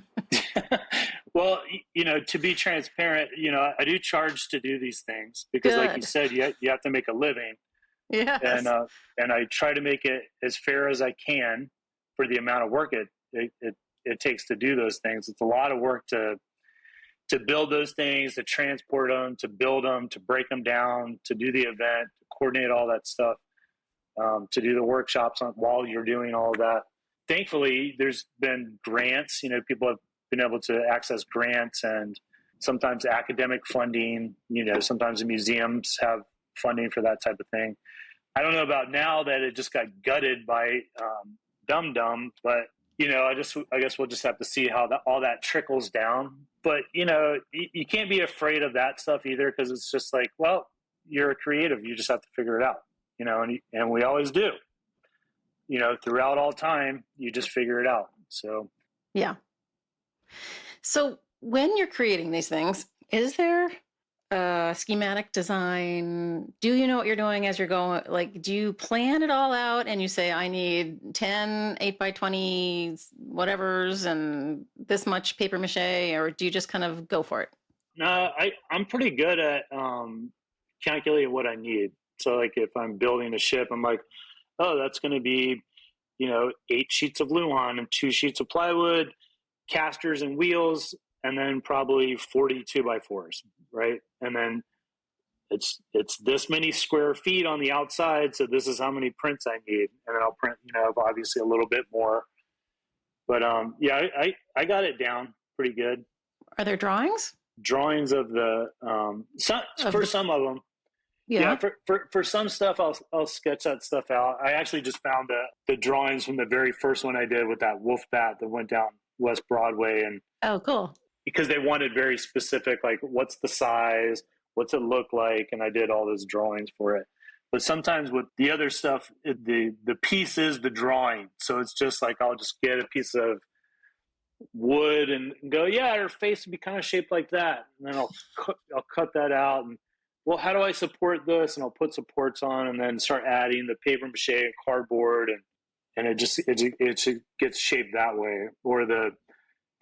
Well, to be transparent, I do charge to do these things because Good. like you said, you have to make a living. Yes. And I try to make it as fair as I can for the amount of work it takes to do those things. It's a lot of work to build those things, to transport them, to build them, to break them down, to do the event, to coordinate all that stuff, to do the workshops while you're doing all of that. Thankfully, there's been grants. People have been able to access grants and sometimes academic funding. Sometimes the museums have funding for that type of thing. I don't know about now that it just got gutted by Dum Dum, but I guess we'll just have to see how all that trickles down. But you can't be afraid of that stuff either, because it's just like, well, you're a creative, you just have to figure it out. And we always do. Throughout all time, you just figure it out. So yeah. So when you're creating these things, is there schematic design? Do you know what you're doing as you're going? Like, do you plan it all out and you say, I need 10 8x20 whatevers and this much paper mache, or do you just kind of go for it? No, I'm pretty good at calculating what I need. So like if I'm building a ship, I'm like, oh, that's going to be 8 sheets of Luan and 2 sheets of plywood, casters and wheels, and then probably 40 2x4s, right? And then it's this many square feet on the outside, so this is how many prints I need, and then I'll print, obviously a little bit more. But yeah, I got it down pretty good. Are there drawings? Drawings of the some of them. Yeah, for some stuff, I'll sketch that stuff out. I actually just found the drawings from the very first one I did with that Wolfbat that went down West Broadway, and oh, cool. Because they wanted very specific, like what's the size, what's it look like, and I did all those drawings for it. But sometimes with the other stuff, the piece is the drawing, so it's just like I'll just get a piece of wood and go, yeah, her face would be kind of shaped like that, and then I'll cut that out and, well, how do I support this? And I'll put supports on, and then start adding the paper mache and cardboard, and it gets shaped that way. Or the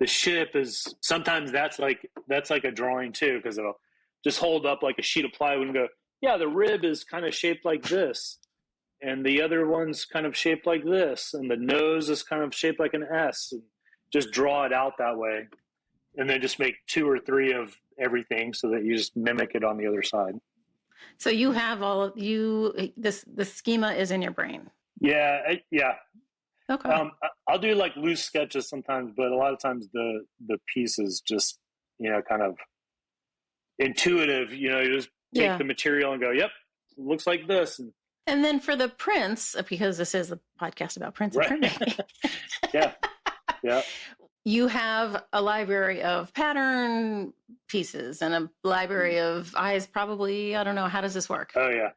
ship is sometimes that's like a drawing too, because it'll just hold up like a sheet of plywood and go, yeah, the rib is kind of shaped like this, and the other one's kind of shaped like this, and the nose is kind of shaped like an S, and just draw it out that way, and then just make 2 or 3 of everything so that you just mimic it on the other side. So you have the schema is in your brain. Yeah. Okay. I'll do like loose sketches sometimes, but a lot of times the piece is just, kind of intuitive, you just take the material and go, yep, looks like this. And then for the prints, because this is a podcast about prints and printmaking. Yeah. You have a library of pattern pieces and a library of eyes, probably. I don't know. How does this work? Oh, yeah.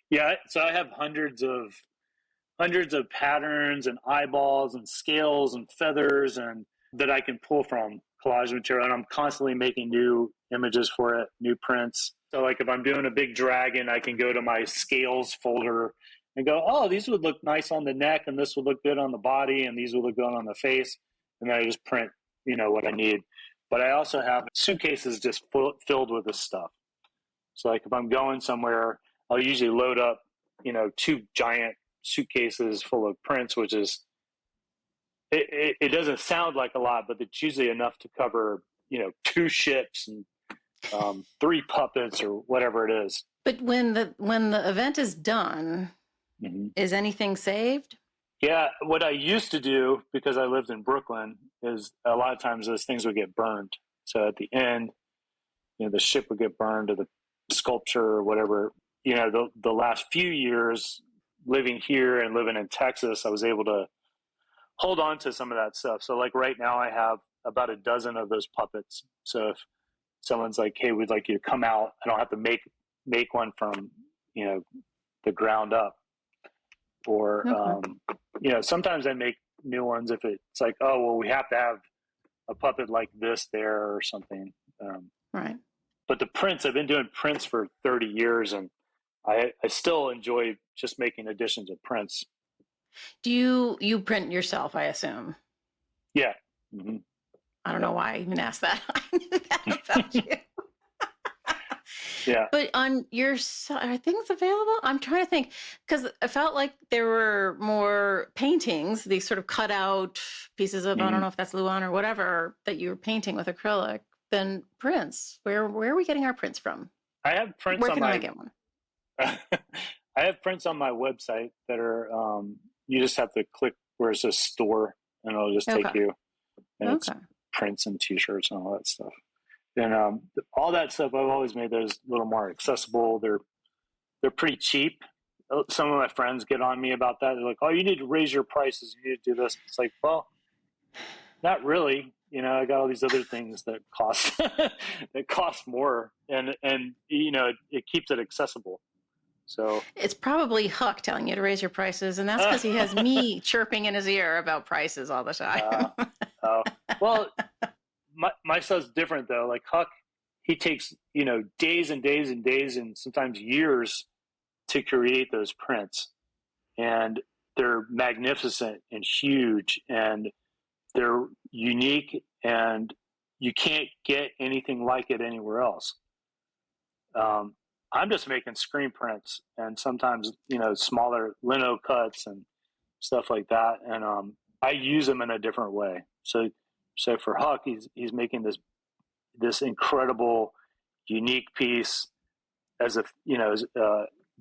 Yeah. So I have hundreds of patterns and eyeballs and scales and feathers and that I can pull from collage material. And I'm constantly making new images for it, new prints. So like if I'm doing a big dragon, I can go to my scales folder and go, oh, these would look nice on the neck, and this would look good on the body, and these would look good on the face. And then I just print, what I need. But I also have suitcases just filled with this stuff. So like if I'm going somewhere, I'll usually load up, 2 giant suitcases full of prints, which is, it doesn't sound like a lot, but it's usually enough to cover, 2 ships and 3 puppets or whatever it is. But when the event is done, is anything saved? Yeah, what I used to do, because I lived in Brooklyn, is a lot of times those things would get burned. So at the end, the ship would get burned, or the sculpture or whatever. The last few years living here and living in Texas, I was able to hold on to some of that stuff. So like right now I have about a dozen of those puppets. So if someone's like, hey, we'd like you to come out, I don't have to make one from, the ground up. Or, sometimes I make new ones if it's like, oh, well, we have to have a puppet like this there or something. Right. But the prints, I've been doing prints for 30 years, and I still enjoy just making additions of prints. Do you print yourself, I assume? Yeah. Mm-hmm. I don't know why I even asked that. I knew that about you. Yeah. But on your site, are things available? I'm trying to think, because I felt like there were more paintings, these sort of cut out pieces of, I don't know if that's Luan or whatever, that you were painting with acrylic, than prints. Where are we getting our prints from? I have prints Where can I get one? I have prints on my website that are, you just have to click where it says store, and it'll just take you. And it's prints and t-shirts and all that stuff. And all that stuff, I've always made those a little more accessible. They're pretty cheap. Some of my friends get on me about that. They're like, oh, you need to raise your prices. You need to do this. It's like, well, not really. I got all these other things that cost that cost more, and it keeps it accessible. So it's probably Huck telling you to raise your prices, and that's because he has me chirping in his ear about prices all the time. Well, my stuff's different though. Like Huck, he takes days and days and days and sometimes years to create those prints, and they're magnificent and huge, and they're unique, and you can't get anything like it anywhere else. I'm just making screen prints and sometimes smaller lino cuts and stuff like that, and I use them in a different way. So for Huck, he's making this incredible, unique piece as a,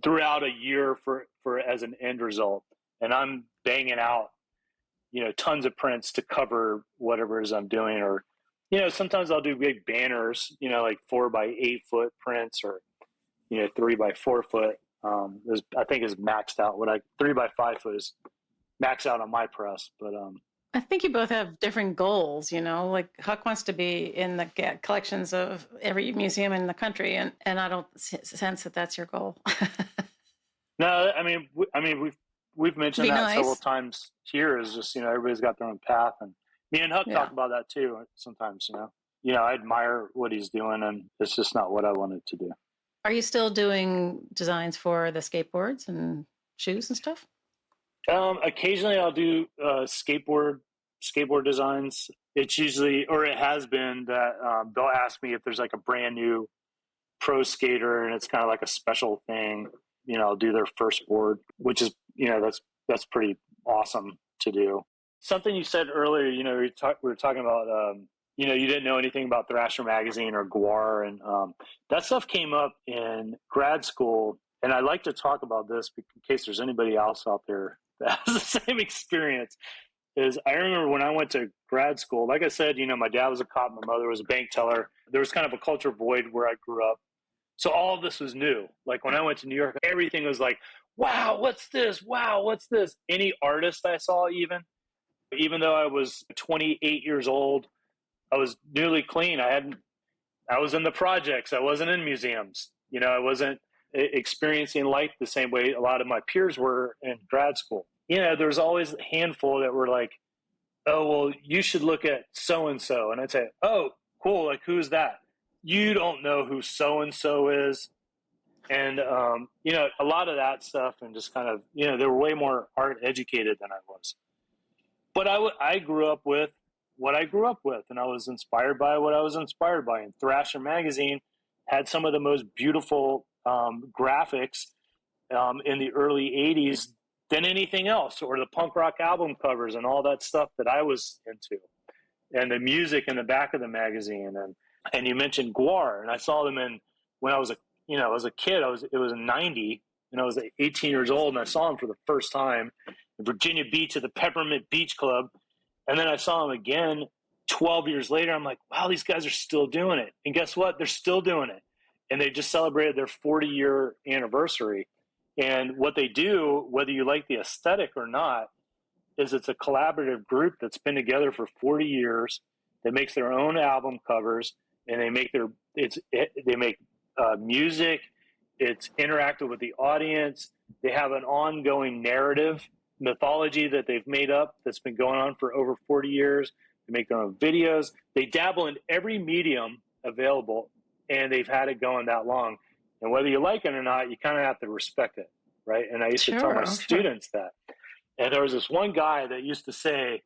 throughout a year for as an end result. And I'm banging out, tons of prints to cover whatever it is I'm doing. Or, sometimes I'll do big banners, like 4x8 foot prints, or, 3x4 foot. I think is maxed out. 3x5 foot is maxed out on my press, but I think you both have different goals, like Huck wants to be in the collections of every museum in the country, and I don't sense that that's your goal. No, I mean, we've mentioned that several times here, is just, everybody's got their own path, and me and Huck talk about that too sometimes, I admire what he's doing, and it's just not what I wanted to do. Are you still doing designs for the skateboards and shoes and stuff? Occasionally I'll do skateboard designs. It's usually, or it has been, that they'll ask me if there's like a brand new pro skater and it's kind of like a special thing. I'll do their first board, which is, that's pretty awesome to do. Something you said earlier, we were talking about, you didn't know anything about Thrasher magazine or Gwar, and that stuff came up in grad school. And I'd like to talk about this in case there's anybody else out there that has the same experience. Is I remember when I went to grad school, like I said, my dad was a cop, my mother was a bank teller. There was kind of a culture void where I grew up. So all of this was new. Like when I went to New York, everything was like, wow, what's this? Wow, what's this? Any artist I saw, even though I was 28 years old, I was newly clean. I was in the projects. I wasn't in museums. I wasn't experiencing life the same way a lot of my peers were in grad school. There's always a handful that were like, oh, well, you should look at so-and-so. And I'd say, oh, cool. Like, who's that? You don't know who so-and-so is. And, a lot of that stuff, and just kind of, they were way more art educated than I was. But I grew up with what I grew up with, and I was inspired by what I was inspired by. And Thrasher magazine had some of the most beautiful graphics in the early 80s than anything else, or the punk rock album covers and all that stuff that I was into, and the music in the back of the magazine. And you mentioned Gwar, and I saw them when I was a kid. It was in 90, and I was 18 years old, and I saw them for the first time in Virginia Beach at the Peppermint Beach Club. And then I saw them again 12 years later. I'm like, wow, these guys are still doing it. And guess what? They're still doing it. And they just celebrated their 40-year anniversary. And what they do, whether you like the aesthetic or not, is it's a collaborative group that's been together for 40 years that makes their own album covers, and they make music. It's interactive with the audience. They have an ongoing narrative mythology that they've made up that's been going on for over 40 years. They make their own videos. They dabble in every medium available, and they've had it going that long. And whether you like it or not, you kind of have to respect it, right? And I used to tell my students that. And there was this one guy that used to say,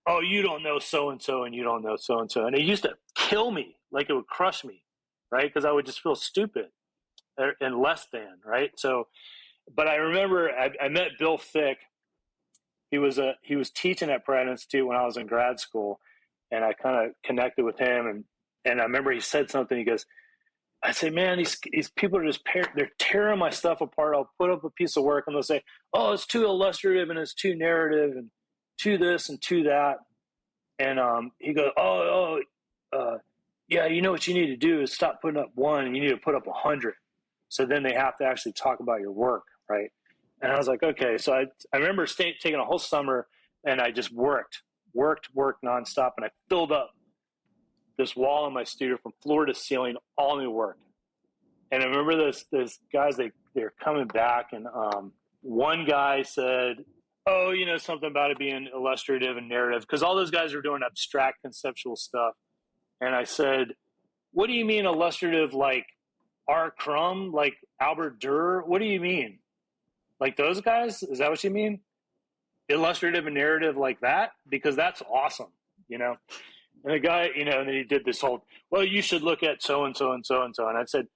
oh, you don't know so-and-so, and you don't know so-and-so. And it used to kill me, like it would crush me, right? Because I would just feel stupid and less than, right? So, but I remember I met Bill Fick. He was teaching at Pratt Institute when I was in grad school, and I kind of connected with him. And I remember he said something. He goes, I say, man, these people are they're tearing my stuff apart. I'll put up a piece of work, and they'll say, oh, it's too illustrative, and it's too narrative, and too this and too that. And he goes, yeah, you know what you need to do is stop putting up one, and you need to put up 100. So then they have to actually talk about your work, right? And I was like, okay. So I remember taking a whole summer, and I just worked nonstop, and I filled up this wall in my studio from floor to ceiling, all new work. And I remember this guys, they're coming back, and one guy said, oh, something about it being illustrative and narrative, because all those guys are doing abstract conceptual stuff. And I said, what do you mean illustrative, like R. Crumb, like Albert Durr? What do you mean? Like those guys? Is that what you mean? Illustrative and narrative like that? Because that's awesome, And the guy, and then he did this whole, well, you should look at so-and-so and so-and-so. And I said,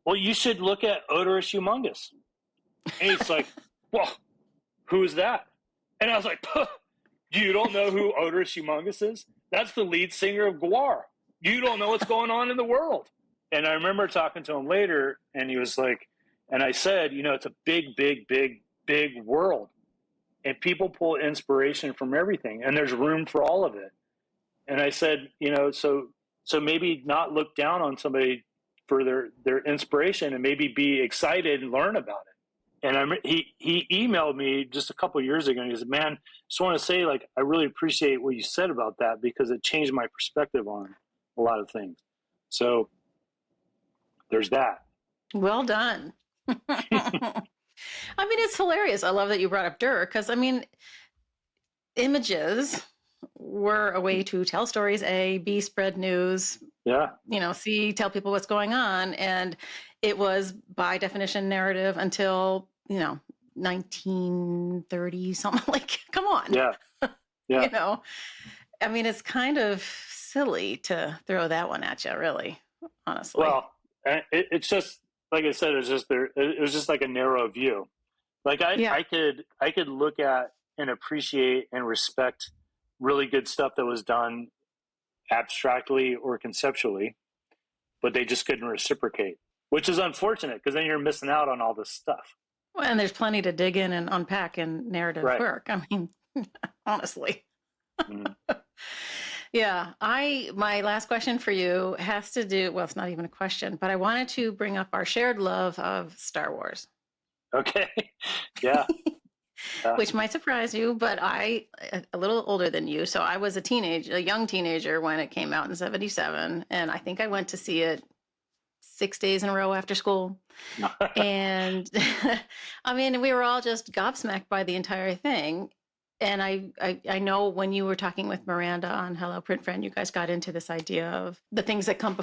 well, you should look at Odorous Humongous. And he's like, well, who's that? And I was like, you don't know who Odorous Humongous is? That's the lead singer of Gwar. You don't know what's going on in the world. And I remember talking to him later, and he was like, and I said, it's a big, big, big, big world, and people pull inspiration from everything, and there's room for all of it. And I said, so maybe not look down on somebody for their inspiration, and maybe be excited and learn about it. And he emailed me just a couple of years ago, and he said, man, just want to say, like, I really appreciate what you said about that, because it changed my perspective on a lot of things. So there's that. Well done. I mean, it's hilarious. I love that you brought up Dur, because images were a way to tell stories, A, B, spread news, C, tell people what's going on. And it was by definition narrative until, 1930 something. Like, come on. Yeah. I mean, it's kind of silly to throw that one at you, really, honestly. Well, it's just, like I said, it was just like a narrow view. Like I could look at and appreciate and respect really good stuff that was done abstractly or conceptually, but they just couldn't reciprocate, which is unfortunate, because then you're missing out on all this stuff. Well, and there's plenty to dig in and unpack in narrative work. I mean, honestly. Mm-hmm. Yeah, my last question for you has to do, well, it's not even a question, but I wanted to bring up our shared love of Star Wars. Okay. Yeah. Which might surprise you, but a little older than you. So I was a young teenager when it came out in 1977. And I think I went to see it 6 days in a row after school. And I mean, we were all just gobsmacked by the entire thing. And I know when you were talking with Miranda on Hello Print Friend, you guys got into this idea of the things that come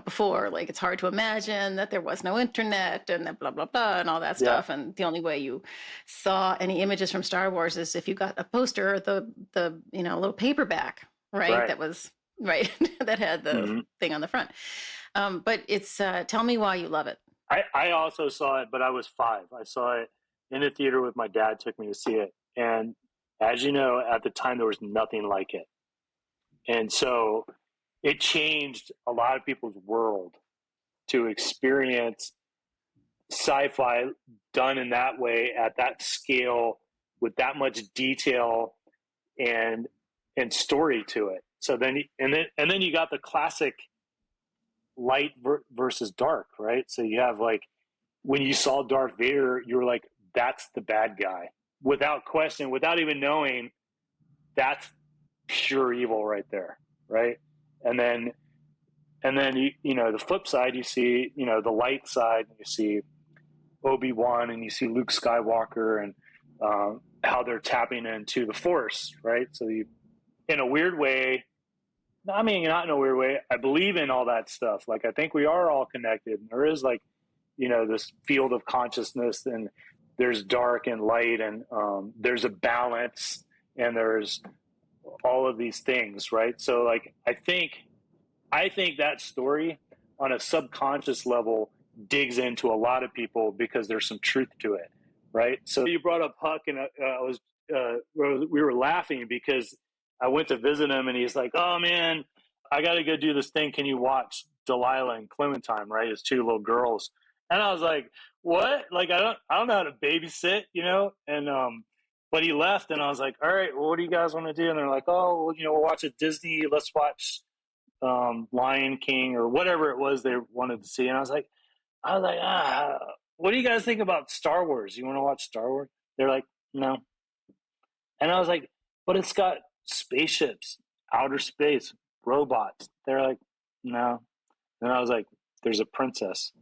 before, like it's hard to imagine that there was no internet and blah, blah, blah, and all that stuff. And the only way you saw any images from Star Wars is if you got a poster or the little paperback, right? That was, that had the thing on the front. But it's, tell me why you love it. I also saw it, but I was 5. I saw it in a theater with my dad, took me to see it. And as you know, at the time, there was nothing like it. And so it changed a lot of people's world to experience sci-fi done in that way, at that scale, with that much detail and story to it. So then you got the classic light versus dark, right? So you have, like, when you saw Darth Vader, you were like, that's the bad guy. Without question, without even knowing, that's pure evil right there, right? And then the flip side, you see, the light side, you see Obi-Wan and you see Luke Skywalker, and how they're tapping into the Force, right? So in a weird way, I mean, not in a weird way, I believe in all that stuff. Like, I think we are all connected. There is, like, this field of consciousness, and there's dark and light, and there's a balance, and there's all of these things, right? So, like, I think that story on a subconscious level digs into a lot of people, because there's some truth to it, right? So you brought up Huck, and we were laughing because I went to visit him, and he's like, "Oh man, I got to go do this thing. Can you watch Delilah and Clementine?" Right, his 2 little girls. And I was like, what? Like, I don't know how to babysit, and, but he left, and I was like, all right, well, what do you guys want to do? And they're like, oh, well, we'll watch a Disney, let's watch, Lion King, or whatever it was they wanted to see. And I was like, what do you guys think about Star Wars? You want to watch Star Wars? They're like, no. And I was like, but it's got spaceships, outer space, robots. They're like, no. And I was like, there's a princess.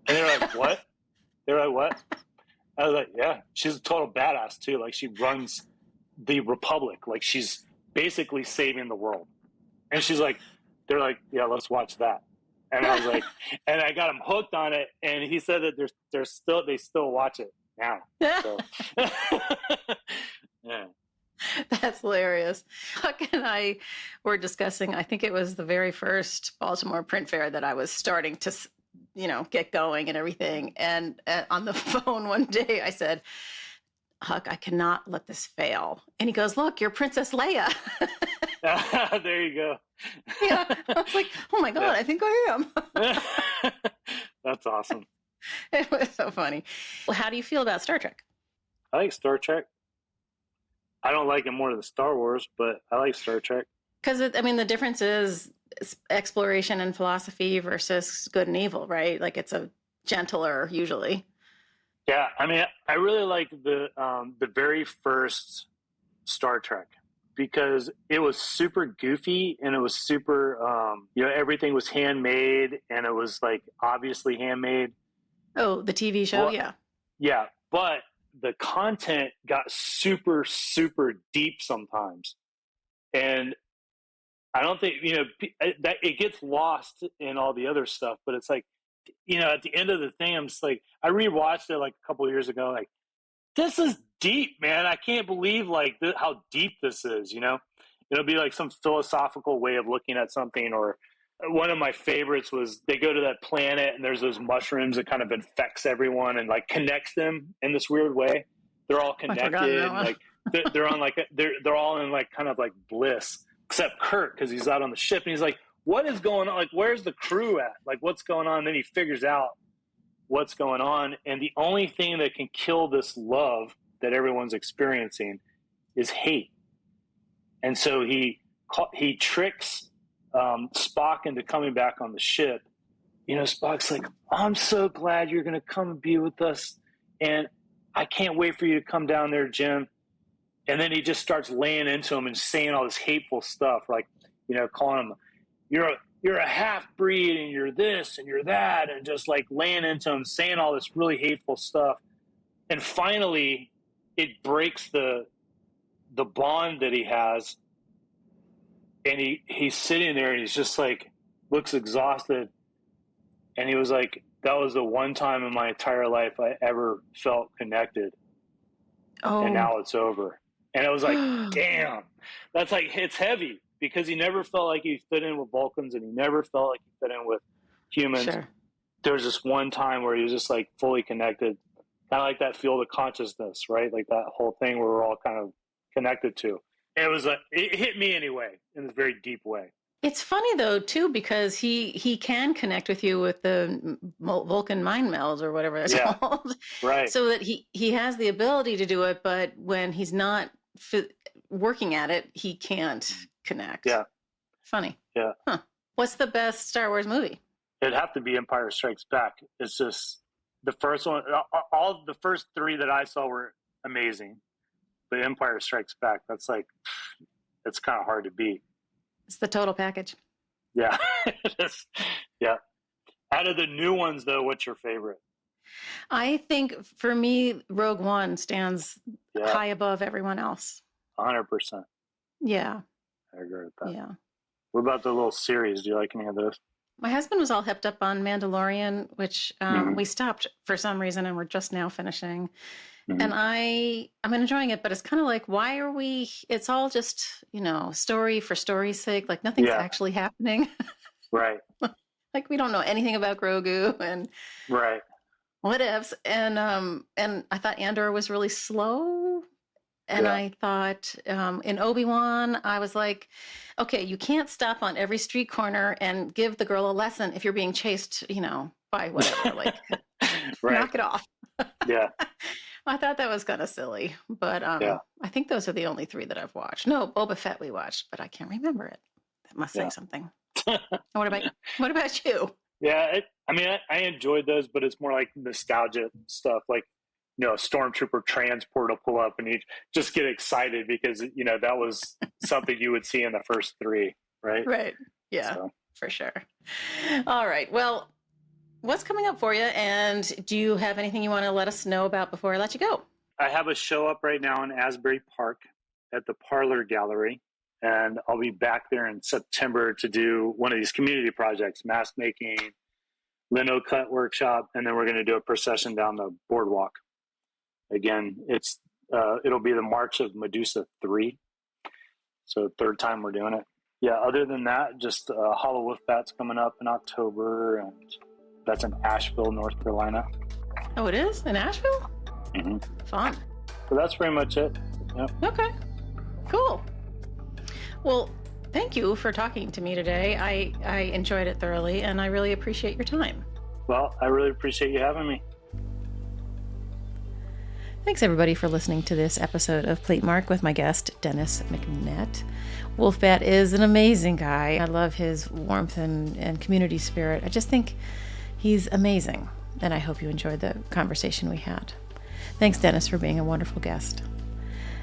And they're like, what? They're like, what? I was like, yeah, she's a total badass too. Like, she runs the Republic. Like, she's basically saving the world. And they're like, yeah, let's watch that. And I was like, and I got him hooked on it. And he said that they still watch it now. So. Yeah. That's hilarious. Huck and I were discussing, I think it was the very first Baltimore Print Fair that I was starting to get going and everything. And on the phone one day, I said, Huck, I cannot let this fail. And he goes, look, you're Princess Leia. There you go. Yeah. I was like, oh my God, I think I am. That's awesome. It was so funny. Well, how do you feel about Star Trek? I like Star Trek. I don't like it more than Star Wars, but I like Star Trek. Because, the difference is exploration and philosophy versus good and evil, right? Like it's a gentler, usually. Yeah, I mean, I really like the very first Star Trek because it was super goofy and it was super, everything was handmade and it was like obviously handmade. Oh, the TV show, well, yeah. Yeah, but the content got super, super deep sometimes. And I don't think, that it gets lost in all the other stuff, but it's like, at the end of the thing, I'm just like, I rewatched it like a couple of years ago. Like, this is deep, man. I can't believe like how deep this is, it'll be like some philosophical way of looking at something. Or one of my favorites was they go to that planet and there's those mushrooms that kind of infects everyone and like connects them in this weird way. They're all connected. Like they're on like, they're all in like kind of like bliss. Except Kirk, because he's out on the ship, and he's like, what is going on? Like, where's the crew at? Like, what's going on? And then he figures out what's going on, and the only thing that can kill this love that everyone's experiencing is hate. And so he tricks Spock into coming back on the ship. Spock's like, I'm so glad you're going to come and be with us, and I can't wait for you to come down there, Jim. And then he just starts laying into him and saying all this hateful stuff, like, calling him, you're a half-breed and you're this and you're that, and just like laying into him, saying all this really hateful stuff. And finally, it breaks the bond that he has. And he's sitting there and he's just like, looks exhausted. And he was like, that was the one time in my entire life I ever felt connected. Oh. And now it's over. And it was like, damn, that's like, it's heavy because he never felt like he fit in with Vulcans and he never felt like he fit in with humans. Sure. There was just one time where he was just like fully connected, kind of like that field of consciousness, right? Like that whole thing where we're all kind of connected to. And it was like, it hit me anyway in a very deep way. It's funny though too, because he can connect with you with the Vulcan mind melds or whatever it's called. Right. So that he has the ability to do it, but when he's not working at it, he can't connect. Yeah. Funny. Yeah. Huh. What's the best Star Wars movie? It'd have to be Empire Strikes Back. It's just the first one. All the first three that I saw were amazing, but Empire Strikes Back, that's like, it's kind of hard to beat. It's the total package. Yeah. Yeah. Out of the new ones, though, what's your favorite? I think for me, Rogue One stands high above everyone else. 100%. Yeah. I agree with that. Yeah. What about the little series? Do you like any of those? My husband was all hipped up on Mandalorian, which we stopped for some reason and we're just now finishing. Mm-hmm. And I'm enjoying it, but it's kind of like, why are we, it's all just, story for story's sake. Like nothing's actually happening. Right. Like we don't know anything about Grogu and right. What ifs. And I thought Andor was really slow. And I thought in Obi-Wan, I was like, okay, you can't stop on every street corner and give the girl a lesson if you're being chased, by whatever, like knock it off. Yeah. I thought that was kind of silly, but I think those are the only three that I've watched. No, Boba Fett we watched, but I can't remember it. That must say something. What about you? Yeah, I enjoyed those, but it's more like nostalgia stuff. Like, a stormtrooper transport will pull up and you just get excited because, that was something you would see in the first three, right? Right. Yeah, for sure. All right. Well, what's coming up for you? And do you have anything you want to let us know about before I let you go? I have a show up right now in Asbury Park at the Parlor Gallery. And I'll be back there in September to do one of these community projects, mask making, lino cut workshop, and then we're going to do a procession down the boardwalk. Again, it'll be the March of Medusa 3. So third time we're doing it. Yeah, other than that, just Hollow Wolfbat's coming up in October, and that's in Asheville, North Carolina. Oh, it is? In Asheville? Mm-hmm. Fun. So that's pretty much it. Yep. Okay. Cool. Well, Thank you for talking to me today. I enjoyed it thoroughly, and I really appreciate your time. Well, I really appreciate you having me. Thanks, everybody, for listening to this episode of Platemark with my guest, Dennis McNett. Wolfbat is an amazing guy. I love his warmth and community spirit. I just think he's amazing, and I hope you enjoyed the conversation we had. Thanks, Dennis, for being a wonderful guest.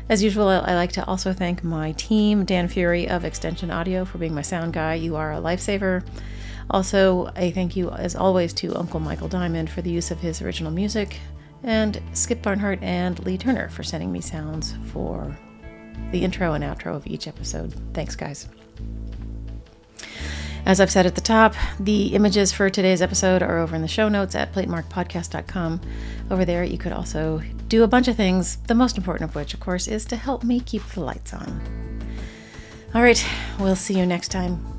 As usual, I like to also thank my team, Dan Fury of Extension Audio, for being my sound guy. You are a lifesaver. Also, a thank you, as always, to Uncle Michael Diamond for the use of his original music, and Skip Barnhart and Lee Turner for sending me sounds for the intro and outro of each episode. Thanks, guys. As I've said at the top, the images for today's episode are over in the show notes at platemarkpodcast.com. Over there, you could also do a bunch of things, the most important of which, of course, is to help me keep the lights on. All right, we'll see you next time.